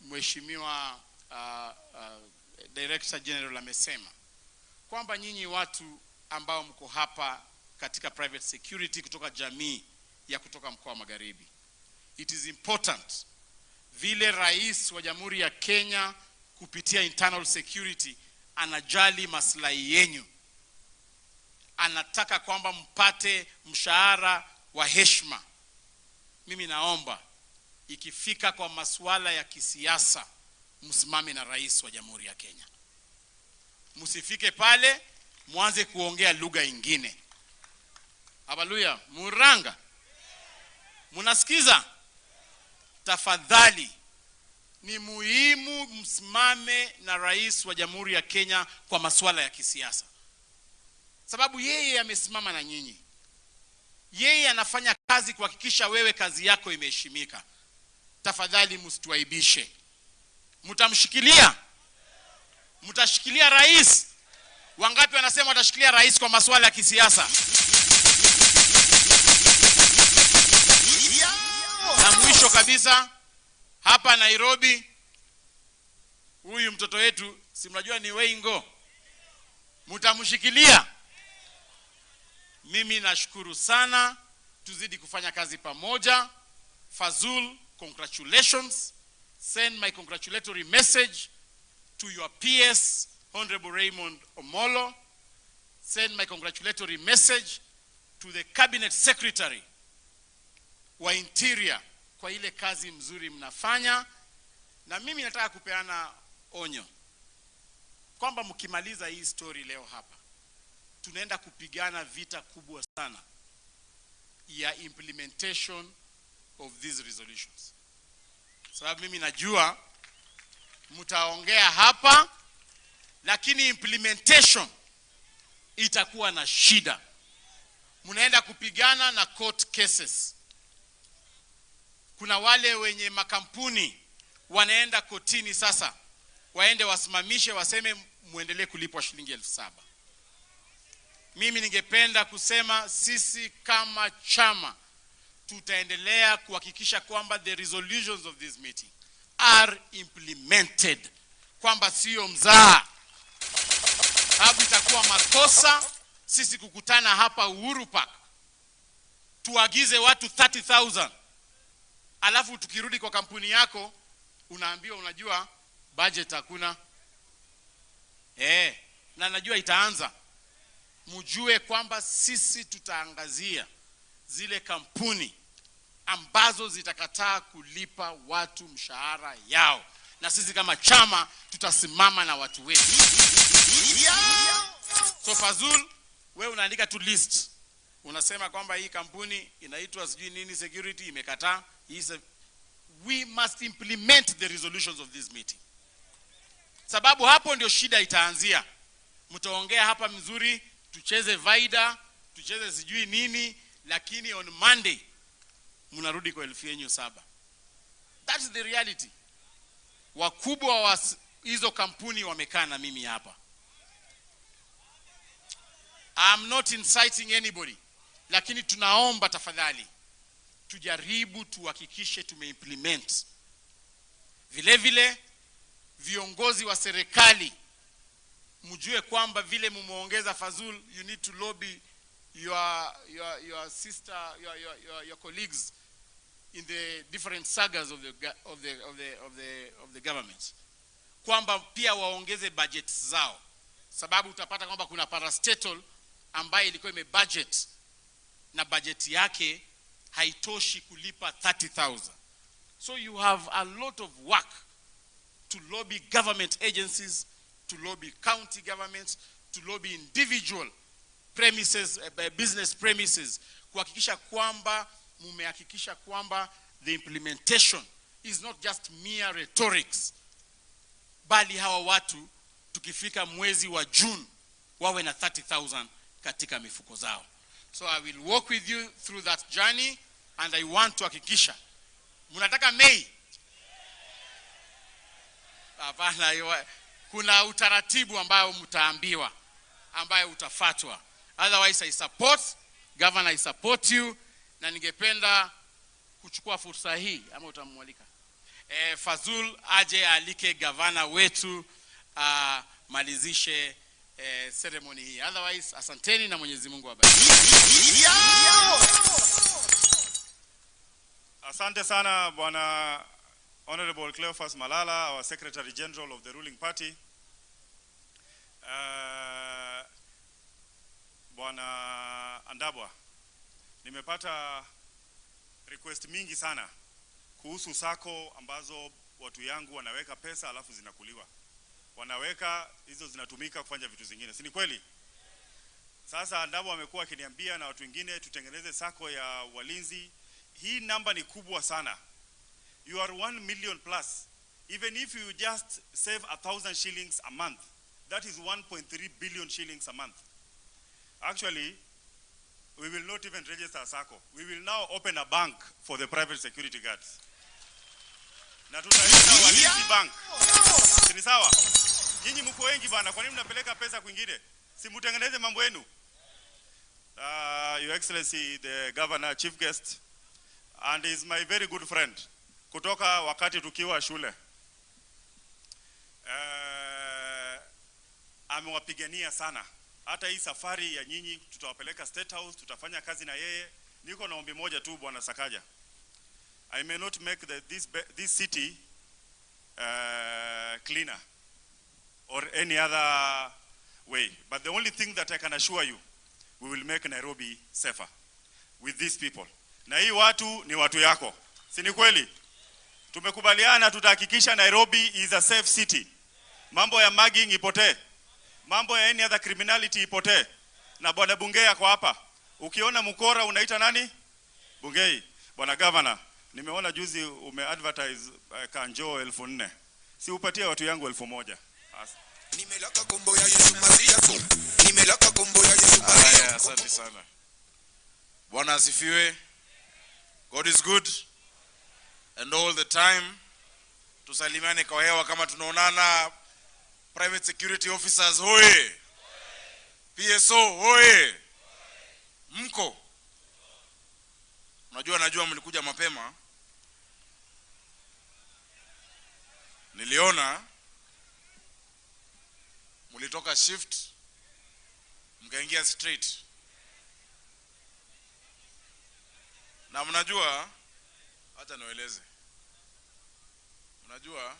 Mheshimiwa Director General amesema, kwamba nyinyi watu ambao mko hapa katika private security kutoka jamii ya kutoka mkoa wa Magharibi, it is important vile rais wa Jamhuri ya Kenya kupitia internal security anajali maslahi yenu, anataka kwamba mpate mshahara wa heshima. Mimi naomba ikifika kwa masuala ya kisiasa, msimame na rais wa Jamhuri ya Kenya. Msifike pale mwanze kuongea lugha ingine. Haleluya, Muranga, munasikiza? Tafadhali, ni muhimu msimame na rais wa Jamhuri ya Kenya kwa masuala ya kisiasa, sababu yeye amesimama na nyinyi. Yeye anafanya kazi kuhakikisha wewe kazi yako imeheshimika. tafadhali msituaibishe. Mtamshikilia? Mtashikilia rais? Wangapi wanasema watashikilia rais kwa masuala ya kisiasa? Na mwisho kabisa, hapa Nairobi, huyu mtoto wetu, si mnajua ni Wengo, mtamshikilia? Mimi nashukuru sana, tuzidi kufanya kazi pamoja. Fazul, congratulations. Send my congratulatory message to your PS, Honorable Raymond Omolo. Send my congratulatory message to the Cabinet Secretary wa Interior kwa ile kazi mzuri mnafanya. Na mimi nataka kupeana onyo kwamba mkimaliza hii story leo hapa, tunaenda kupigana vita kubwa sana ya implementation of these resolutions. Sababu mimi najua mtaongea hapa, lakini implementation itakuwa na shida. Mnaenda kupigana na court cases. Kuna wale wenye makampuni wanaenda kotini sasa, waende wasimamishe, waseme muendelee kulipwa shilingi 7,000. Mimi ningependa kusema sisi kama chama tutaendelea kuhakikisha kwamba the resolutions of this meeting are implemented, kwamba sio mzaha. Sababu itakuwa makosa sisi kukutana hapa Uhuru Park tuagize watu 30,000, alafu tukirudi kwa kampuni yako unaambiwa unajua budget hakuna. Na najua itaanza. Mjue kwamba sisi tutaangazia zile kampuni ambazo zitakataa kulipa watu mshahara yao, na sisi kama chama tutasimama na watu wetu. So Fazul, wewe unaandika tu list, unasema kwamba hii kampuni inaitwa sijui nini security imekataa. We must implement the resolutions of this meeting, sababu hapo ndio shida itaanzia. Mtaongea hapa mzuri, tucheze vaida, tucheze sijui nini, lakini on Monday mnarudi kwa 7,000. That's the reality. Wakubwa wa hizo kampuni wamekaa na mimi hapa. I'm not inciting anybody, lakini tunaomba tafadhali tujaribu tuhakikishe tumeimplement. Vile vile viongozi wa serikali mjue kwamba vile mumeongeza Fazul, you need to lobby your sister, your colleagues in the different sagas of the government, kwamba pia waongeze budget zao, sababu utapata kwamba kuna parastatal ambaye ilikuwa imebudget na budget yake haitoshi kulipa 30,000. So you have a lot of work to lobby government agencies, to lobby county governments, to lobby individual premises, business premises, kuhakikisha kwamba mumehakikisha kwamba the implementation is not just mere rhetorics, bali hawa watu tukifika mwezi wa June wawe na 30,000 katika mifuko zao. So I will work with you through that journey, and I want to hakikisha mnataka Mei. Hapana, kuna utaratibu ambao mtaambiwa, ambayo utafuatwa. Otherwise I support, governor, I support you, na ningependa kuchukua fursa hii, ama utamwalika Fazul aje alike governor wetu malizishe ceremony hii. Otherwise asanteni na Mwenyezi Mungu awabariki. Asante sana Bwana Honorable Cleophas Malala, our Secretary General of the ruling party. Bwana Andabwa, nimepata request mingi sana kuhusu sako ambazo watu yangu wanaweka pesa alafu zinakuliwa. Wanaweka hizo zinatumika kufanya vitu zingine. Si ni kweli? Sasa Andabwa amekuwa akiniambia na watu wengine tutengeneze sako ya walinzi. Hii namba ni kubwa sana. You are 1 million plus. Even if you just save 1,000 shillings a month, that is 1.3 billion shillings a month. Actually, we will not even register a SACCO. We will now open a bank for the private security guards. na tutaenda Walinzi Bank. Si sawa? Nyinyi mko wengi bana, kwa nini mnapeleka pesa kwingine? Si mtengeneze mambo yenu. Your Excellency the Governor, Chief Guest, and is my very good friend kutoka wakati tukiwa shule. Amewapigania sana. Hata hii safari ya nyinyi tutawapeleka State House, tutafanya kazi na yeye. Niko na ombi moja tu Bwana Sakaja. I may not make this city cleaner or any other way, but the only thing that I can assure you, we will make Nairobi safer with these people. Na hii watu ni watu yako. Si ni kweli? Tumekubaliana tutahakikisha Nairobi is a safe city. Mambo ya mugging ipotee. Mambo ya any other criminality ipotee. Na bwana Bungei ako hapa. Ukiona mkora unaita nani? Bungei. Bwana Governor, nimeona juzi umeadvertise kanjo 1400. Si upatie watu yangu 1000. Nimelaka kombo ya Yesu Maria. Nimelaka kombo ya Yesu Maria. Asante sana. Bwana asifiwe. God is good and all the time. Tusalimiane kwa hewa kama tunaonana. Private security officers hoye. PSO hoye. Mko. Najua mlikuja mapema. Niliona mlitoka shift mkaingia straight. Na mnajua, acha niwaeleze. Mnajua,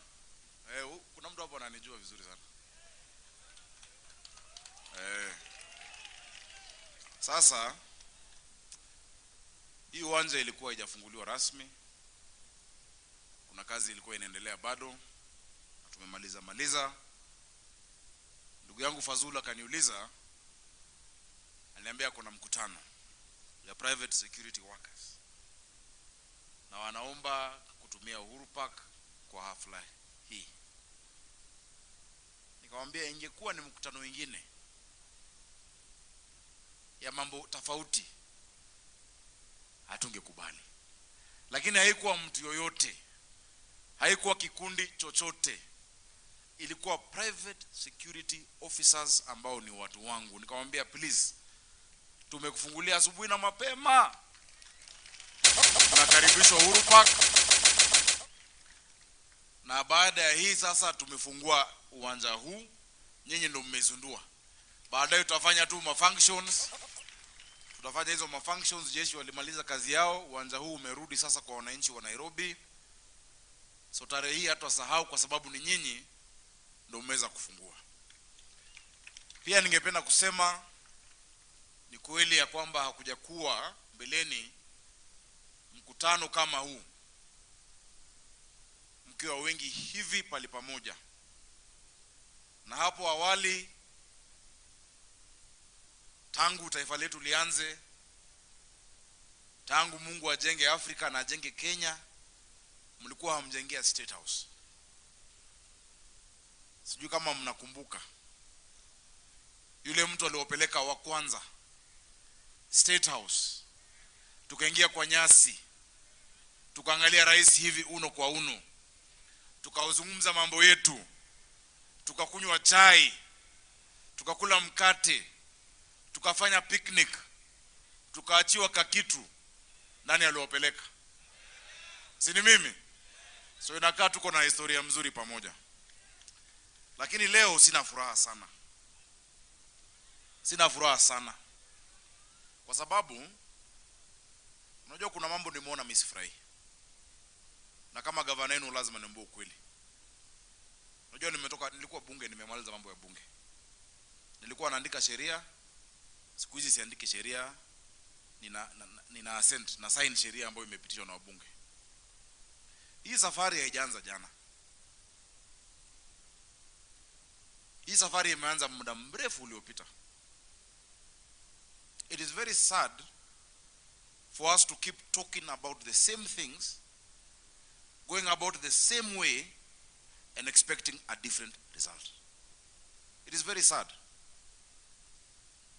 kuna mtu hapo ananijua vizuri sana. Sasa hii uwanja ilikuwa haijafunguliwa rasmi. Kuna kazi ilikuwa inaendelea bado. Na tumemaliza. Ndugu yangu Fazula kaniuliza, aliniambia kuna mkutano ya private security workers na wanaomba kutumia Uhuru Park kwa hafla hii. Nikamwambia ingekuwa ni mkutano mwingine ya mambo tofauti hatungekubali. Lakini haikuwa mtu yoyote, haikuwa kikundi chochote, ilikuwa private security officers ambao ni watu wangu. Nikamwambia please, tumekufungulia asubuhi na mapema, tunakaribishwa Uhuru Park, na baada ya hii sasa tumefungua uwanja huu, nyinyi ndio mmezundua. Baadaye tutafanya tu functions. Tutafanya hizo functions, jeshi walimaliza kazi yao, uwanja huu umerudi sasa kwa wananchi wa Nairobi. So tarehe hii hatusahau kwa sababu ni nyinyi ndio mmeweza kufungua. Pia ningependa kusema ni kweli ya kwamba hakuja kuwa mbeleni mkutano kama huu mkiwa wengi hivi pali pamoja. Na hapo awali, tangu taifa letu lianze, tangu Mungu ajenge Afrika na ajenge Kenya, mlikuwa hamjengea State House. Sijui kama mnakumbuka yule mtu aliopeleka wa kwanza State House. Tukaingia kwa nyasi, tukaangalia rais hivi uno kwa uno, tukazungumza mambo yetu, tukakunywa chai, tukakula mkate, tukafanya picnic, tukaachiwa kakitu. Nani aliopeleka? Si ni mimi? So inakaa tuko na historia mzuri pamoja. Lakini leo sina furaha sana. Kwa sababu unajua kuna mambo nimeona misifurahi. Na kama gavana wenu lazima niombe ukweli. Unajua nilikuwa bunge, nimemaliza mambo ya bunge. Nilikuwa naandika sheria, siku hizi siandiki sheria, nina assent na sign sheria ambayo imepitishwa na wabunge. Hii safari haijaanza jana. Hii safari imeanza muda mrefu uliopita. It is very sad for us to keep talking about the same things, going about the same way and expecting a different result. It is very sad.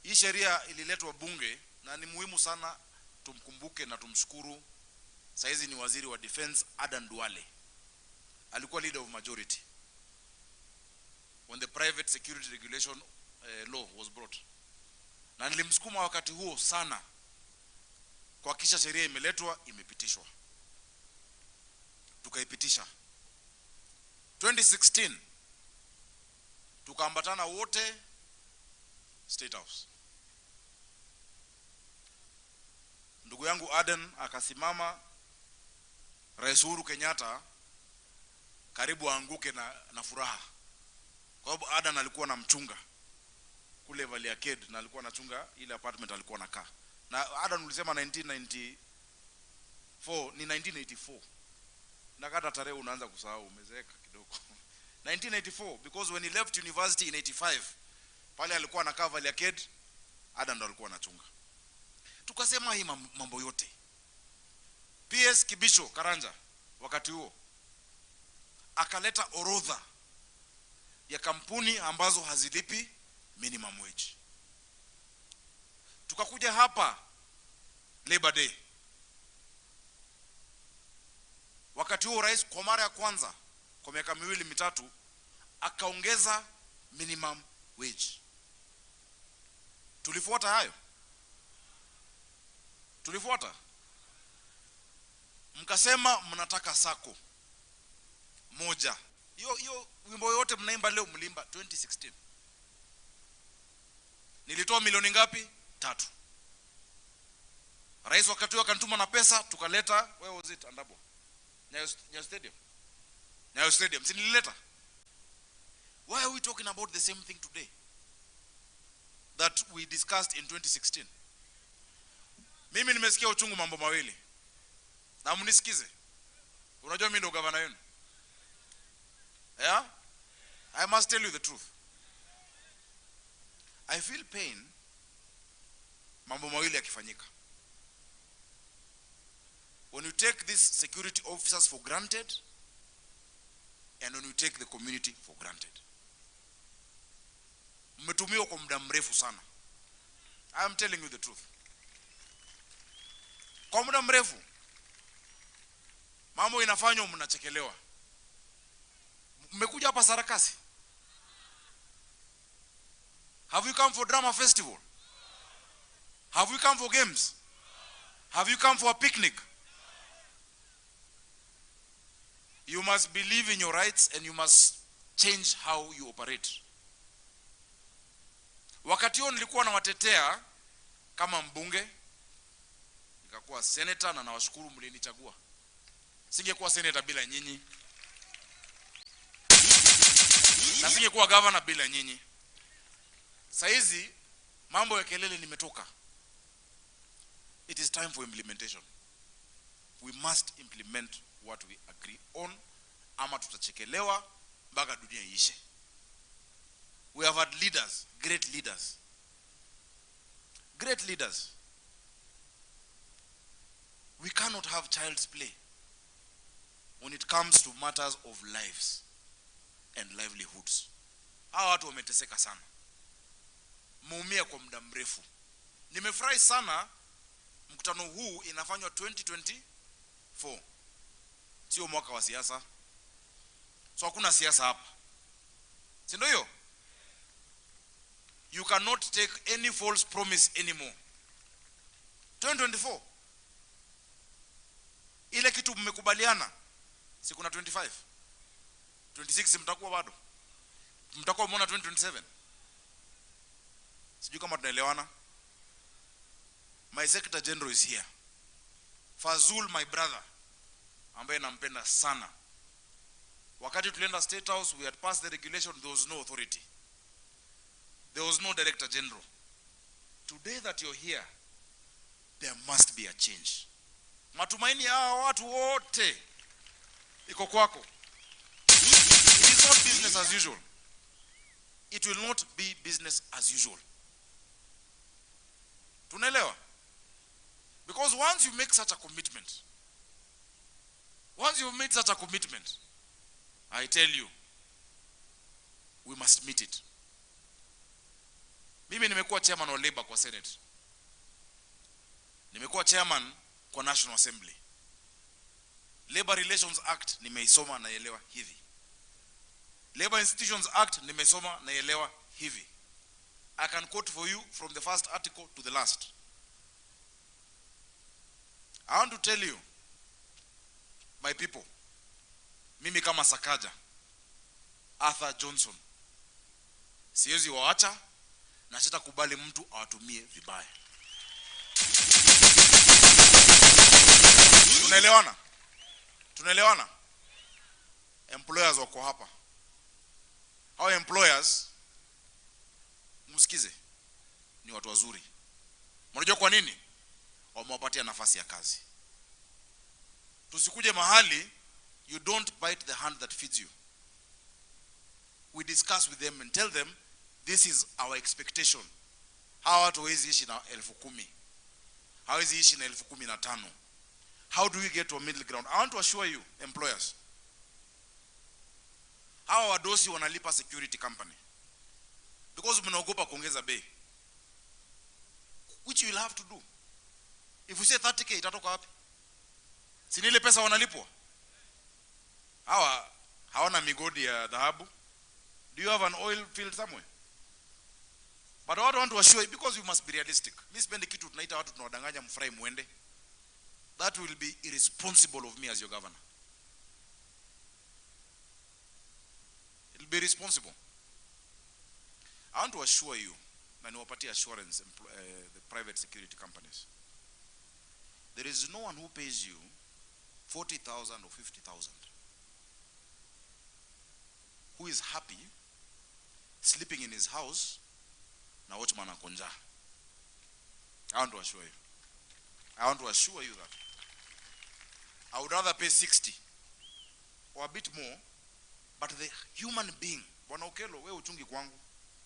Hii sheria ililetwa bunge na ni muhimu sana tumkumbuke na tumshukuru. Saizi ni waziri wa defense Adan Duale. alikuwa leader of majority when the private security regulation law was brought, na nilimsukuma wakati huo sana kuhakikisha sheria imeletwa, imepitishwa, tukaipitisha. 2016 tukaambatana wote State House. Ndugu yangu Aden akasimama, Rais Uhuru Kenyatta karibu aanguke na furaha, kwa sababu Aden alikuwa na mchunga kule Valley Arcade na alikuwa anachunga ile apartment alikuwa anakaa. Na Aden ulisema 1994 ni 1984. Na kata tarehe unaanza kusahau, umezeeka kidogo. 1984, because when he left university in 85, pale alikuwa anakaa Valley Arcade, Aden ndo alikuwa anachunga. Tukasema hii mambo yote. PS Kibisho Karanja wakati huo akaleta orodha ya kampuni ambazo hazilipi minimum wage. Tukakuja hapa Labor Day. Wakati huo rais kwa mara ya kwanza kwa miaka miwili mitatu akaongeza minimum wage. Tulifuata hayo? Tulifuata? Mkasema mnataka sako moja. Hiyo wimbo yote mnaimba leo mlimba 2016. Nilitoa milioni ngapi? 3. Rais wakati huo akanituma na pesa, tukaleta, where was it Andabo? Nyayo Stadium. Nyayo Stadium, si nilileta? Why are we talking about the same thing today that we discussed in 2016? Mimi nimesikia uchungu mambo mawili. Na mnisikize. Unajua mimi ndo gavana yenu. Yeah? I must tell you the truth. I feel pain mambo mawili yakifanyika. When you take these security officers for granted and when you take the community for granted. Mmetumiwa kwa muda mrefu sana. I am telling you the truth. Kwa muda mrefu mambo inafanywa mnachekelewa. Mmekuja hapa sarakasi. Have you come for drama festival? Have you come for games? Have you come for a picnic? You must believe in your rights and you must change how you operate. Wakati huo nilikuwa nawatetea kama mbunge, nikakuwa senator na nawashukuru mlinichagua. Singekuwa senator bila nyinyi. Na singekuwa governor bila nyinyi. Saizi mambo ya kelele nimetoka. It is time for implementation. We must implement what we agree on, ama tutachekelewa mpaka dunia iishe. We have had leaders, great leaders. Great leaders. We cannot have child's play when it comes to matters of lives and livelihoods. Hawa watu wameteseka sana. Muumia kwa muda mrefu. Nimefurahi sana mkutano huu inafanywa 2024. Sio mwaka wa siasa. So hakuna siasa hapa. Si ndio hiyo? You cannot take any false promise anymore. 2024. Ile kitu mmekubaliana si kuna 25. 26 mtakuwa bado. Mtakuwa muona 2027. Sijui kama tunaelewana. My Secretary General is here. Fazul, my brother, ambaye nampenda sana. Wakati tulienda State House, we had passed the regulation, there was no authority. There was no Director General. Today that you're here, there must be a change. Matumaini hawa watu wote iko kwako. It is not business as usual. It will not be business as usual. Tunaelewa? Because once you make such a commitment, once you've made such a commitment, I tell you, we must meet it. Mimi nimekuwa chairman wa Labor kwa Senate. Nimekuwa chairman kwa National Assembly. Labor Relations Act nimeisoma naelewa hivi. Labor Institutions Act nimesoma naelewa hivi. I can quote for you from the first article to the last. I want to tell you, my people, mimi kama Sakaja, Arthur Johnson, siwezi waacha na sitakubali mtu awatumie vibaya. Tunaelewana? Tunaelewana? Employers wako hapa. Hao employers, msikize, ni watu wazuri. Mnajua kwa nini? Wamewapatia nafasi ya kazi. Tusikuje mahali you don't bite the hand that feeds you. We discuss with them and tell them this is our expectation. Hawa watu hawezi ishi na 10,000. Hawezi ishi na 15,000. How do we get to a middle ground? I want to assure you, employers, hawa wadosi wanalipa security company because mnaogopa kuongeza bei, which you will have to do. If we say 30k, itatoka wapi? Si ile pesa wanalipwa? Hawa hawana migodi ya dhahabu. Do you have an oil field somewhere? But what I want to assure you, because you must be realistic. Mimi sipendi kitu tunaita watu tunawadanganya mfurahi muende. That will be irresponsible of me as your governor. It will be responsible. I want to assure you, na niwapatie assurance, the private security companies. There is no one who pays you 40,000 or 50,000 who is happy sleeping in his house na watchman akonja. I want to assure you. I want to assure you that I would rather pay 60 or a bit more, but the human being, Bwana Okelo, wewe uchungi kwangu,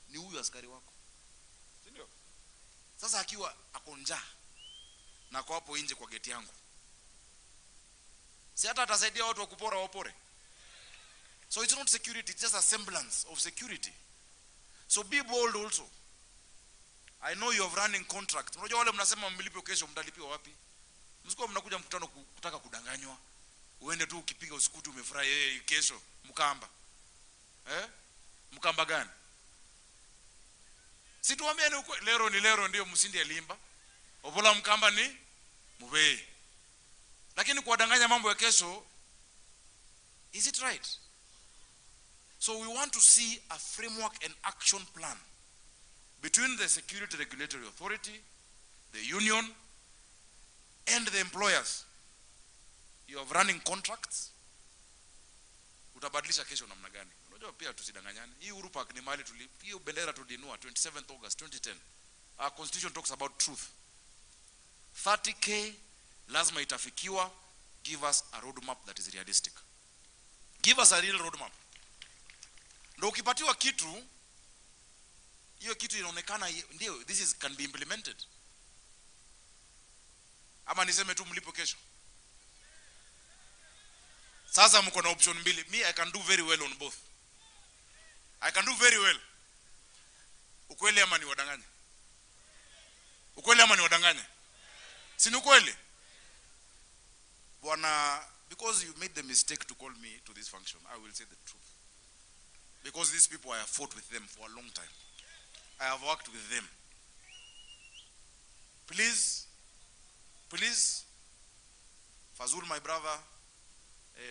ni huyu askari wako. Sindio? Sasa akiwa akonja na kwa hapo nje kwa geti yangu, si hata atasaidia watu wakupora wapore. So it's not security, it's just a semblance of security. So be bold also. I know you have running contracts. Unajua wale mnasema mlipe kesho, mtalipiwa wapi? Msikuwa mnakuja mkutano kutaka kudanganywa. Uende tu ukipiga usikuti umefurahi kesho mkamba. Mkamba gani? Si tuambiane uko lero ni lero ndio msindi alimba. Obola mkamba ni mubei. Lakini kuwadanganya mambo ya kesho, is it right? So we want to see a framework and action plan between the Security Regulatory Authority, the union, and the employers. You have running contracts. Utabadilisha kesho namna gani? Unajua pia tusidanganyane. Hii Uhuru Park ni mahali hiyo bendera tulinua 27th August 2010. Our constitution talks about truth. 30k lazima itafikiwa. Give us a roadmap that is realistic. Give us a real roadmap. Ndio ukipatiwa kitu, hiyo kitu inaonekana ndio this can be implemented. Ama niseme tu mlipo kesho. Sasa mko na option mbili. Me, I can do very well on both. I can do very well. Ukweli ama ni wadanganya? Ukweli ama ni wadanganya? Si ni ukweli? Bwana, because you made the mistake to call me to this function, I will say the truth. Because these people, I have fought with them for a long time. I have worked with them. Please, Fazul, my brother,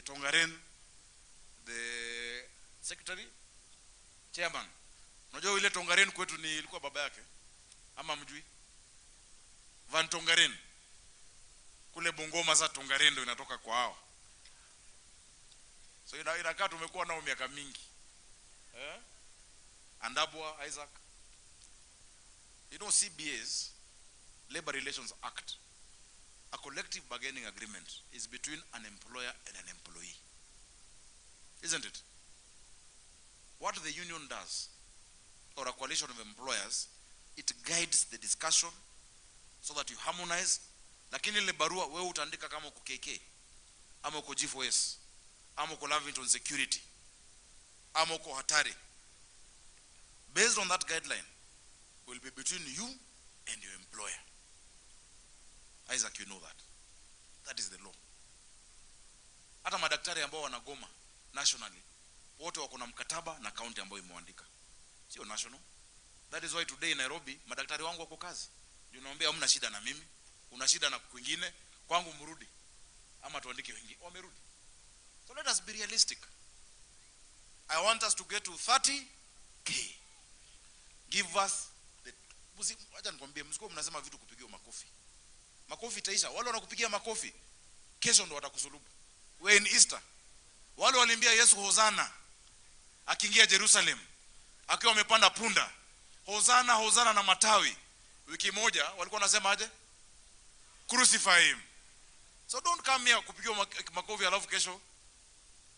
Tongaren, the secretary, chairman. Unajua ile Tongaren kwetu ni ilikuwa baba yake. Ama mjui? Van Tongaren. Kule Bungoma za Tongaren ndio inatoka kwa hao. So inakaa tumekuwa nao miaka mingi. Andabwa Isaac. You know, CBA's Labor Relations Act, a collective bargaining agreement, is between an employer and an employee. Isn't it? What the union does, or a coalition of employers, it guides the discussion so that you harmonize. Lakini ile barua wewe utaandika kama uko KK, ama uko G4S, ama uko Lavington Security, ama uko Hatari. Based on that guideline, will be between you and your employer. Isaac, you know that. That is the law. Hata madaktari ambao wanagoma nationally wote wako na mkataba na county ambayo imeandika, sio national. That is why today in Nairobi madaktari wangu wako kazi. Unaambia hamna shida na mimi, una shida na kwingine, kwangu mrudi ama tuandike wengine, wamerudi. So let us be realistic. I want us to get to 30K. Give us the, acha nikwambie, msiko mnasema vitu kupigiwa makofi. Makofi itaisha. Wale wanakupigia makofi kesho ndo watakusulubu. We in Easter, wale walimbia Yesu Hosana akiingia Jerusalem akiwa amepanda punda, Hosana Hosana na matawi, wiki moja walikuwa wanasema aje? Crucify him. So don't come here kupigiwa makofi alafu kesho.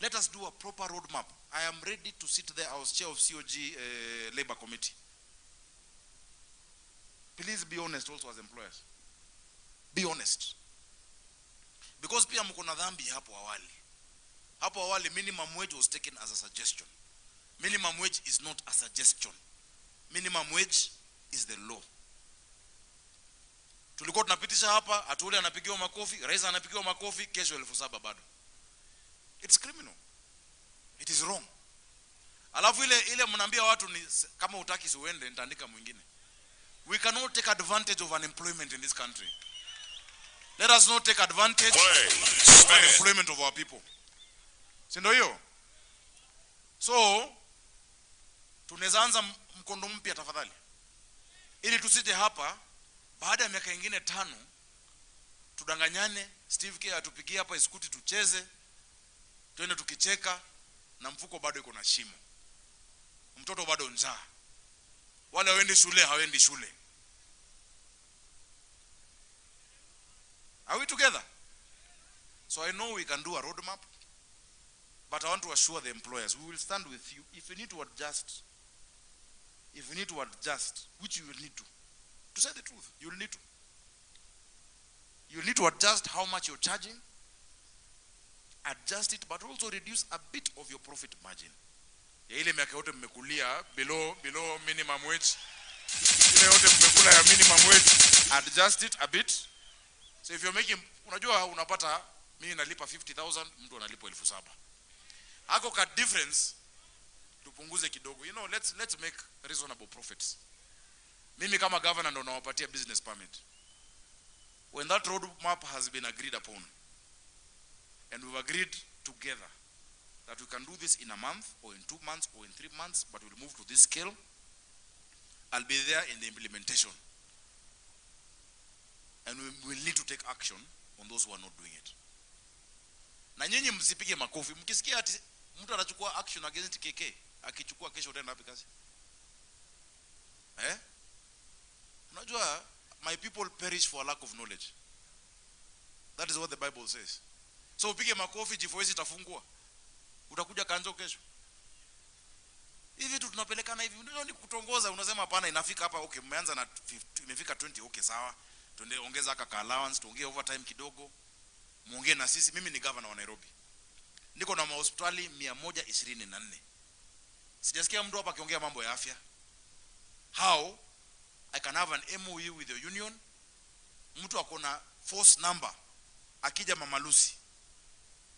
Let us do a proper roadmap. I am ready to sit there. I was chair of COG Labor Committee. Please be honest also as employers. Be honest. Because pia mko na dhambi hapo awali. Hapo awali minimum wage was taken as a suggestion. Minimum wage is not a suggestion. Minimum wage is the law. Tulikuwa tunapitisha hapa, Atuli anapigiwa makofi, rais anapigiwa makofi, kesho 7,000 bado. It's criminal. It is wrong. Alafu ile mnaambia watu ni kama utaki siuende nitaandika mwingine. We cannot take advantage of unemployment in this country. Let us not take advantage of unemployment of our people. Si ndio hiyo? So tunaweza anza mkondo mpya tafadhali. Ili tusije hapa baada ya miaka mingine 5 tudanganyane, Steve K atupigie hapa iskuti tucheze, tuende tukicheka na mfuko bado iko na shimo. Mtoto bado njaa. Wale hawendi shule, hawendi shule. Are we together? So I know we can do a roadmap, but I want to assure the employers, we will stand with you. If you need to adjust, which you will need to say the truth, you will need to. You will need to adjust how much you're charging, adjust it, but also reduce a bit of your profit margin. Ya ile miaka yote mmekulia below minimum wage, ile yote mmekula ya minimum wage, adjust it a bit. So if you're making, unajua unapata mimi nalipa 50,000, mtu analipa 7,000. Hako ka difference tupunguze kidogo. You know, let's make reasonable profits. Mimi kama governor ndo nawapatia business permit. When that road map has been agreed upon, and we've agreed together that we can do this in a month or in 2 months or in 3 months, but we'll move to this scale, I'll be there in the implementation. And we will need to take action on those who are not doing it. Na nyinyi msipige makofi mkisikia ati mtu anachukua action against KK, akichukua kesho utaenda wapi kazi? Unajua, my people perish for lack of knowledge. That is what the Bible says. So upige makofi jifoezi itafungua. Utakuja kanzo kesho. Hivi tu tunapelekana hivi. Ndio ni kutongoza, unasema hapana inafika hapa, okay mmeanza na imefika 20, okay sawa. Tuende ongeza aka allowance, tuongee overtime kidogo. Muongee na sisi, mimi ni governor wa Nairobi. Niko na hospitali 124. Sijasikia mtu hapa akiongea mambo ya afya. How I can have an MOU with the union, mtu akona force number, akija Mama Lucy,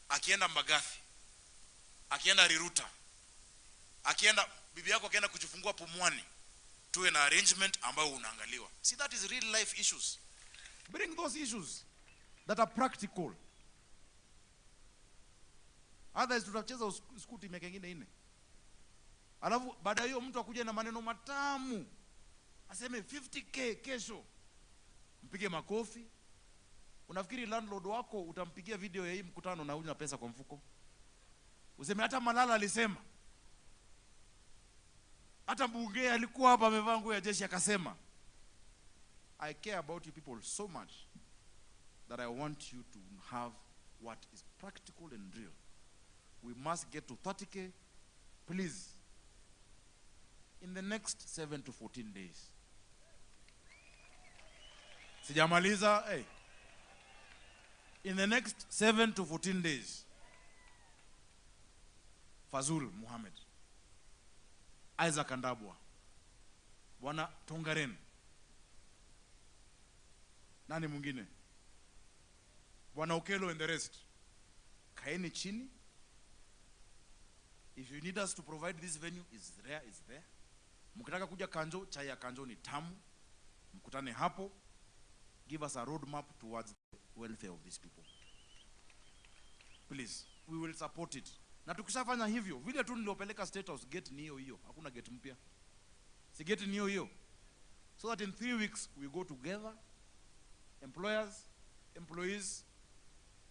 akienda Mbagathi, akienda Riruta, akienda bibi yako akienda kujifungua Pumwani, tuwe na arrangement ambayo unaangaliwa. See, that is real life issues. Bring those issues that are practical. Otherwise tutacheza skuti miaka mingine 4. Alafu baada hiyo mtu akuja na maneno matamu, aseme 50K kesho, mpige makofi. Unafikiri landlord wako utampigia video ya hii mkutano na una pesa kwa mfuko? Useme hata Malala alisema, hata mbunge alikuwa hapa amevaa nguo ya jeshi akasema. I care about you people so much that I want you to have what is practical and real. We must get to 30K, please, in the next 7 to 14 days. Sijamaliza, hey. In the next 7 to 14 days, Fazul Muhammad, Isaac Andabwa, Bwana Tongaren, nani mwingine, Bwana Okelo and the rest, kaeni chini. If you need us to provide this venue, is there. Mkitaka kuja Kanjo, chai ya Kanjo ni tamu. Mkutane hapo. Give us a roadmap towards the welfare of these people. Please, we will support it. Na tukishafanya hivyo, vile tu niliopeleka State House, gate ni hiyo. Hakuna gate mpya. Si gate ni hiyo. So that in 3 weeks we go together, employers, employees,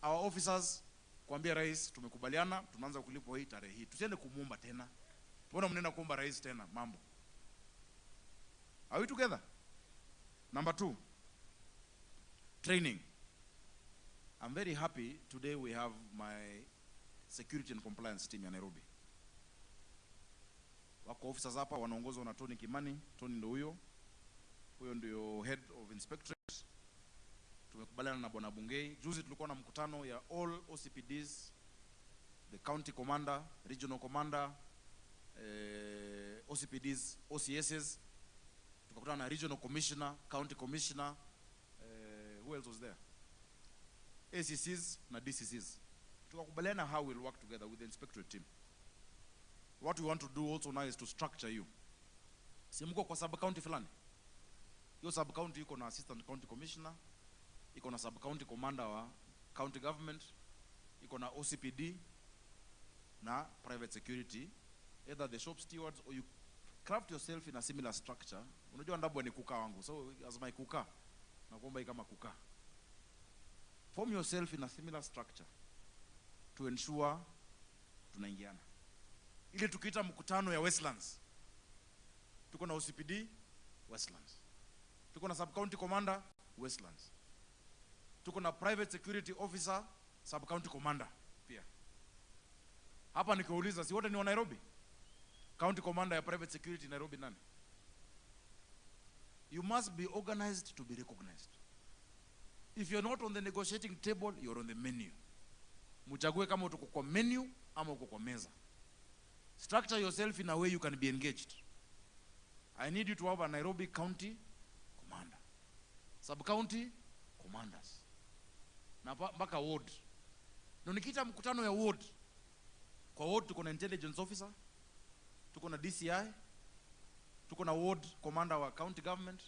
our officers, kuambia rais tumekubaliana tunaanza kulipwa hii tarehe hii. Tusiende kumuomba tena. Mbona mnenda kuomba rais tena mambo? Are we together? Number 2, training. I'm very happy today we have my security and compliance team ya Nairobi. Wako officers hapa wanaongozwa na Tony Kimani. Tony ndio huyo ndio head of inspectorate. Tumekubaliana na Bwana Bungei. Juzi tulikuwa na mkutano ya all OCPDs, the county commander, regional commander, OCPDs, OCSs. Tukakutana na regional commissioner, county commissioner, who else was there? ACCs na DCCs. Tukakubaliana how we'll work together with the inspectorate team. What we want to do also now is to structure you. Si mko kwa sub county fulani. Hiyo sub county iko na assistant county commissioner, iko na sub county commander wa county government, iko na OCPD na private security, either the shop stewards or you craft yourself in a similar structure. Unajua Ndabwa ni kuka wangu, so as my kuka nakuomba kama kuka. Form yourself in a similar structure to ensure tunaingiana. Ile tukiita mkutano ya Westlands, tuko na OCPD Westlands, tuko na sub county commander Westlands, tuko na private security officer sub county commander pia. Hapa nikiuliza, si wote ni wa Nairobi? County commander ya private security Nairobi nani? You must be organized to be recognized. If you're not on the negotiating table, you're on the menu. Mchague kama uko kwa menu ama uko kwa meza. Structure yourself in a way you can be engaged. I need you to have a Nairobi county commander, sub-county commanders, na mpaka ward. Ndio nikita mkutano ya ward. Kwa ward tuko na intelligence officer, tuko na DCI, tuko na ward commander wa county government,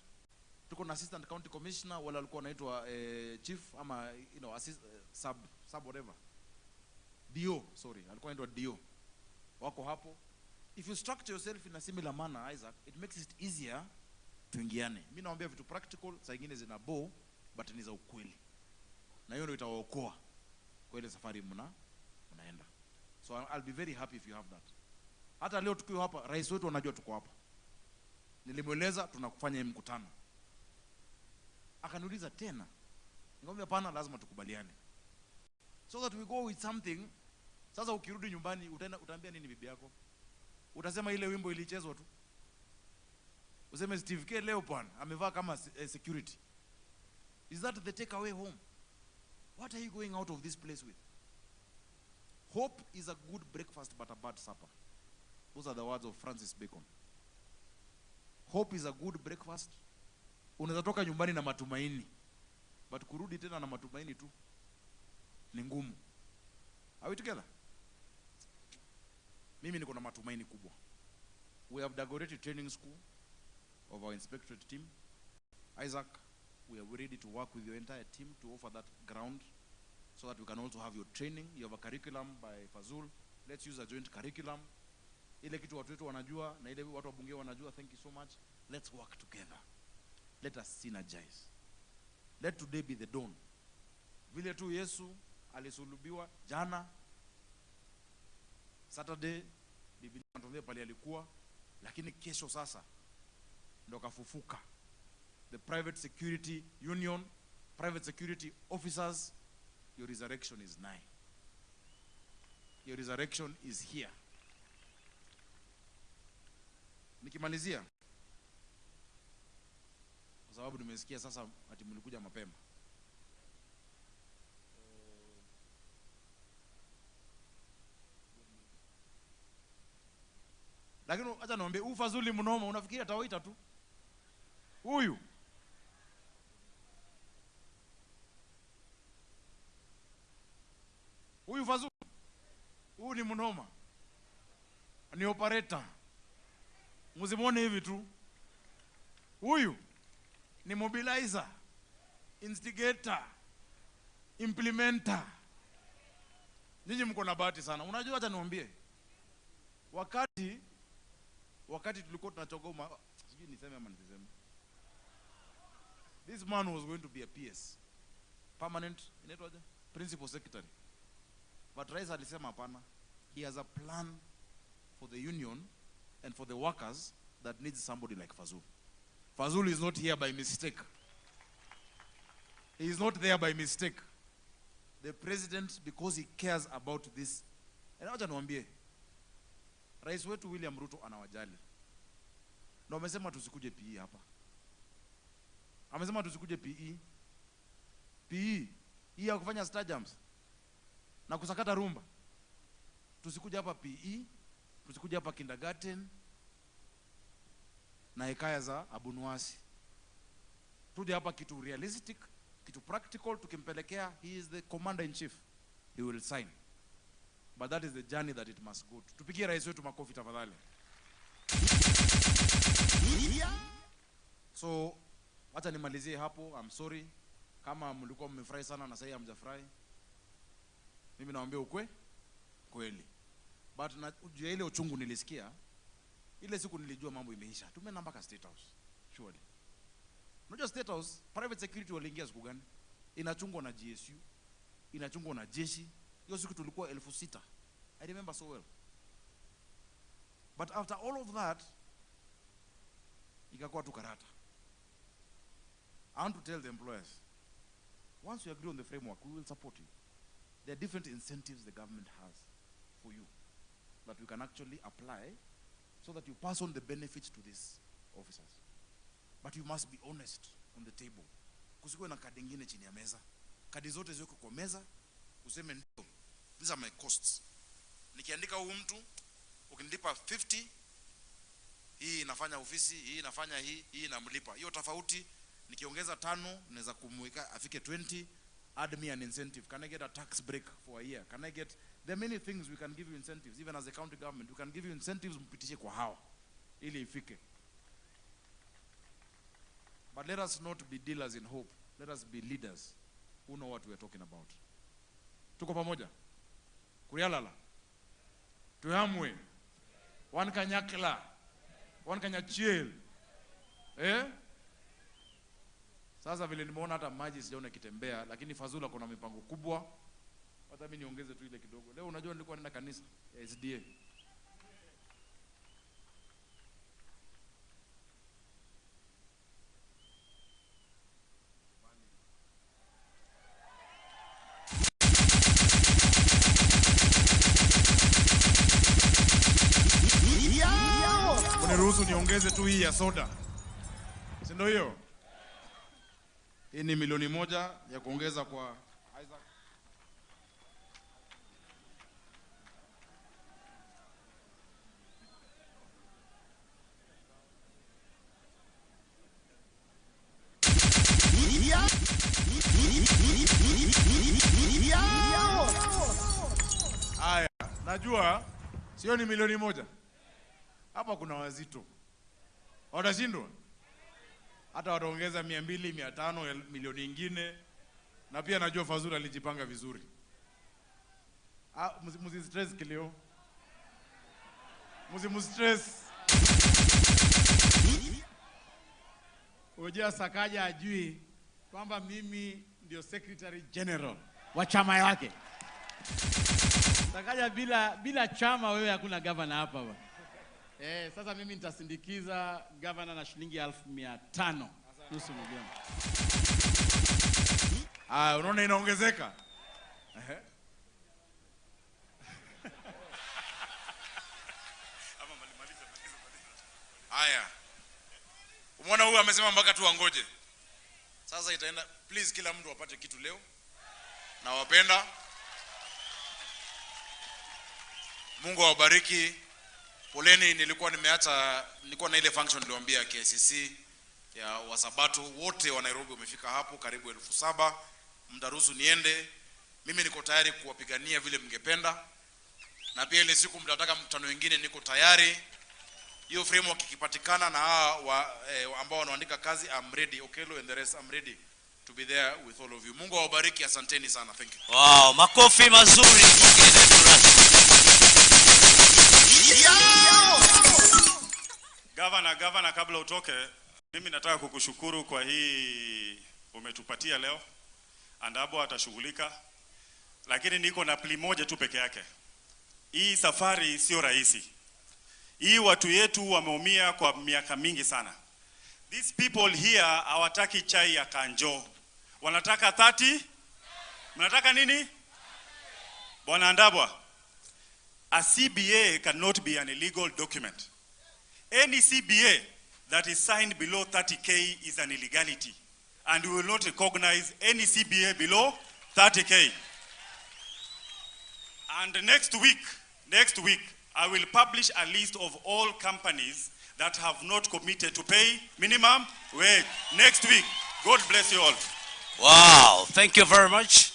tuko na assistant county commissioner wala alikuwa anaitwa chief ama assist, sub whatever. DO, alikuwa anaitwa DO. Wako hapo. If you structure yourself in a similar manner, Isaac, it makes it easier tuingiane. Mimi naambia vitu practical, saa nyingine zina bow but ni za ukweli. Na hiyo ndio itawaokoa kwa ile safari mnaenda. So I'll be very happy if you have that. Hata leo tukiwa hapa, rais wetu anajua tuko hapa. Nilimweleza tunakufanya mkutano. Akaniuliza tena. Nikamwambia hapana, lazima tukubaliane. So that we go with something. Sasa ukirudi nyumbani utaambia nini bibi yako? Utasema ile wimbo ilichezwa tu. Useme Steve K leo bwana amevaa kama security. Is that the take away home? What are you going out of this place with? Hope is a good breakfast but a bad supper. Those are the words of Francis Bacon. Hope is a good breakfast. Unaweza toka nyumbani na matumaini, but kurudi tena na matumaini tu ni ngumu. Are we together? Mimi niko na matumaini kubwa. We have Dagoretti Training School of our inspectorate team. Isaac, we are ready to work with your entire team to offer that ground so that we can also have your training. You have a curriculum by Fazul. Let's use a joint curriculum. Ile kitu watu wetu wanajua na ile watu wa bunge wanajua. Thank you so much. Let's work together. Let us synergize. Let today be the dawn. Vile tu Yesu alisulubiwa jana, Saturday, Biblia inatuambia pale alikuwa, lakini kesho sasa ndo kafufuka. The private security union, private security officers, your resurrection is nigh. Your resurrection is here. Nikimalizia, kwa sababu nimesikia sasa ati mlikuja mapema. Lakini acha niombe, Fazuli mnoma, unafikiri atawaita tu? Huyu Huyu Fazul, huyu ni mnoma, ni operator, msimuone hivi tu. Huyu ni mobilizer, instigator, implementer. Nyinyi mko na bahati sana. Unajua, acha niwaambie, wakati tulikuwa tunachogoma, sijui niseme ama nisiseme, this man was going to be a PS, permanent, inaitwaje, principal secretary. But Rais alisema hapana, he has a plan for the union and for the workers that needs somebody like Fazul. Fazul is not here by mistake. He is not there by mistake. The president, because he cares about this. And acha niwaambie, Rais wetu William Ruto anawajali. Na amesema tusikuje PE hapa. Amesema tusikuje PE. PE hii ya kufanya stadiums na kusakata rumba. Tusikuje hapa PE, tusikuje hapa kindergarten na hekaya za Abunuasi. Tuje hapa kitu realistic, kitu practical. Tukimpelekea, he is the commander in chief, he will sign. But that is the journey that it must go to. Tupigie rais wetu makofi tafadhali. So wacha nimalizie hapo. I'm sorry kama mlikuwa mmefurahi sana na sasa hamjafurahi. Mimi nawaambia kweli. But na ile uchungu nilisikia ile siku nilijua mambo imeisha. Tumeenda mpaka State House. Surely. Unajua State House, private security waliingia siku gani? Inachungwa na GSU, inachungwa na jeshi. Hiyo siku tulikuwa 6,000. I remember so well. But after all of that, ikakuwa tu karata. I want to tell the employers, once you agree on the framework, we will support you. There are different incentives the government has for you that we can actually apply so that you pass on the benefits to these officers. But you must be honest on the table. Kusikuwe na kadi nyingine chini ya meza. Kadi zote ziwekwe kwa meza, useme ndio, these are my costs. Nikiandika huyu mtu, ukinilipa 50, hii inafanya ofisi, hii inafanya hii inamlipa. Hiyo tofauti nikiongeza 5 naweza kumweka afike 20. Add me an incentive. Can I get a tax break for a year? Can I get, there are many things we can give you incentives. Even as a county government, we can give you incentives mpitishe kwa hao ili ifike. But let us not be dealers in hope. Let us be leaders who know what we are talking about. Tuko pamoja? Kuyalala. Tuhamwe. Wankanyakla. Wankanyachiel. Sasa vile nimeona hata maji sijaona kitembea, lakini Fazula kuna mipango kubwa. Hata mimi niongeze tu ile kidogo. Leo unajua nilikuwa nenda kanisa ya SDA. Uniruhusu niongeze tu hii ya soda. Si ndio hiyo? Hii ni 1,000,000 ya kuongeza kwa Isaac. Aya, najua sio ni 1,000,000. Hapa kuna wazito. Watashindwa? Hata wataongeza 200, 500, milioni nyingine. Na pia najua Fazul alijipanga vizuri. Msistress kilio. Msistress. Ojea Sakaja ajui kwamba mimi ndio Secretary General wa chama yake. Sakaja bila chama wewe hakuna governor hapa bwana. Sasa mimi nitasindikiza governor na shilingi 1,500, nusu milioni. Unaona inaongezeka? Haya. Umeona huyu amesema mpaka tu angoje. Sasa itaenda, please kila mtu apate kitu leo. Na wapenda. Mungu awabariki. Poleni, nilikuwa na ile function niliwaambia KCC ya Wasabato wote wa Nairobi wamefika hapo karibu 7,000. Mtaruhusu niende. Mimi niko tayari kuwapigania vile mngependa, na pia ile siku mtataka mkutano wengine niko tayari. Hiyo framework ikipatikana na ambao wanaandika kazi, I'm ready. Okelo and the rest, I'm ready to be there with all of you. Mungu awabariki, asanteni sana. Thank you. Wow, makofi mazuri. Gavana, kabla utoke, mimi nataka kukushukuru kwa hii umetupatia leo. Andabo atashughulika, lakini niko na pli moja tu peke yake. Hii safari sio rahisi. Hii watu yetu wameumia kwa miaka mingi sana. These people here hawataki chai ya kanjo. Wanataka 30. Mnataka nini? Bwana Andabwa, a CBA cannot be an illegal document. Any CBA that is signed below 30K is an illegality. And we will not recognize any CBA below 30K. And next week, I will publish a list of all companies that have not committed to pay minimum wage. Next week. God bless you all. Wow, thank you very much.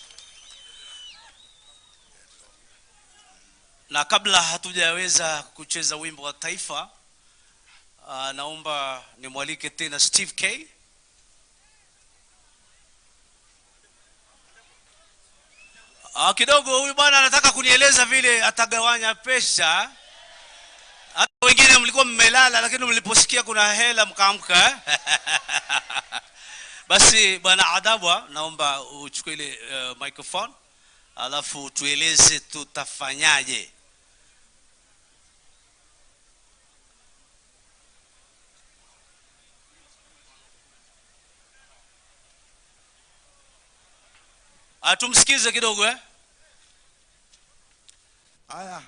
Na kabla hatujaweza kucheza wimbo wa taifa, naomba nimwalike tena Steve K. Kidogo huyu bwana anataka kunieleza vile atagawanya pesa. Hata wengine mlikuwa mmelala, lakini mliposikia kuna hela mkaamka. Basi bwana Adabwa, naomba uchukue ile microphone, alafu tueleze tutafanyaje. Tumsikize kidogo Aya.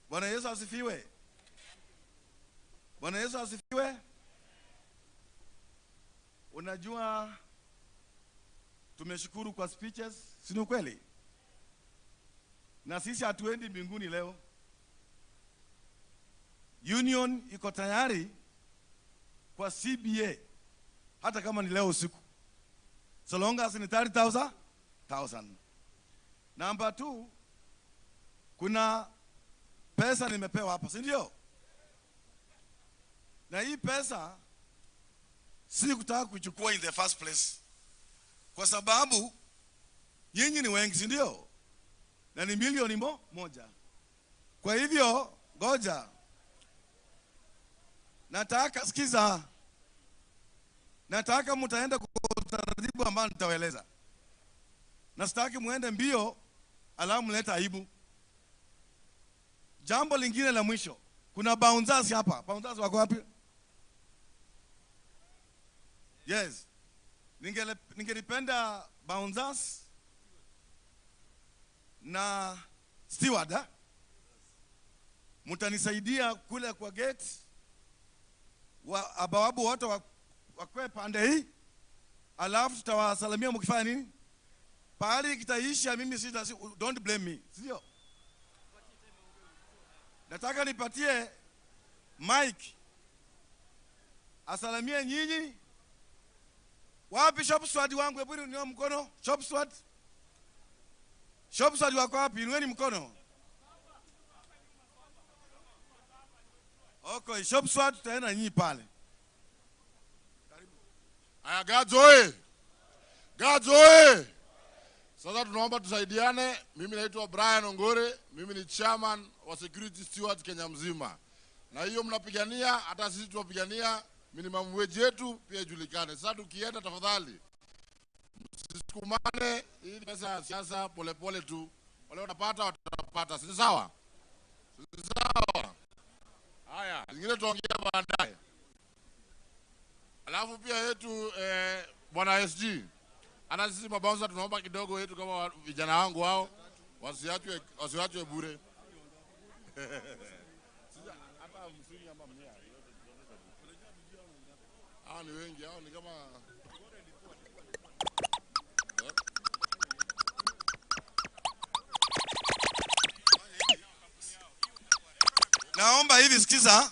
Bwana Yesu asifiwe. Bwana Yesu asifiwe. Unajua tumeshukuru kwa speeches, si ni kweli? Na sisi hatuendi mbinguni leo. Union iko tayari kwa CBA hata kama ni leo usiku. So long as ni 30,000. Number 2, kuna pesa nimepewa hapa, si ndio? Na hii pesa si kutaka kuchukua in the first place, kwa sababu nyinyi ni wengi, si ndio? Na ni milioni moja. Kwa hivyo ngoja, nataka sikiza, nataka mtaenda kwa utaratibu ambao nitawaeleza, na sitaki muende mbio alamu mleta aibu. Jambo lingine la mwisho, kuna bouncers hapa. Bouncers wako wapi? Yes. Ningelipenda bouncers na steward. Mutanisaidia kule kwa gate. Abawabu wote wakwe pande hii. Alafu tutawasalamia mkifanya nini? Pahali kitaisha mimi don't blame me. Sio? Nataka nipatie Mike asalamie nyinyi. Wapi shop swadi wangu? Hebu nione mkono. Shop swad. Shop swadi wako wapi? Niweni mkono. Okay, shop swad tutaenda nyinyi pale. Aya, Gazoe. Gazoe. Sasa tunaomba tusaidiane. Mimi naitwa Brian Ongore, mimi ni chairman wa Security Steward Kenya mzima. Na hiyo mnapigania, hata sisi tunapigania minimum wage yetu pia ijulikane. Sasa tukienda tafadhali msisukumane, hii pesa ya siasa polepole tu. Wale watapata, si sawa? Si sawa? Haya, zingine tuongea baadaye. Alafu pia yetu bwana SG, ana sisi mabouncer tunaomba kidogo yetu kama vijana wangu wao wasiachwe bure. Hata msini ama mnia. Hao ni wengi, hao ni kama naomba hivi, sikiza.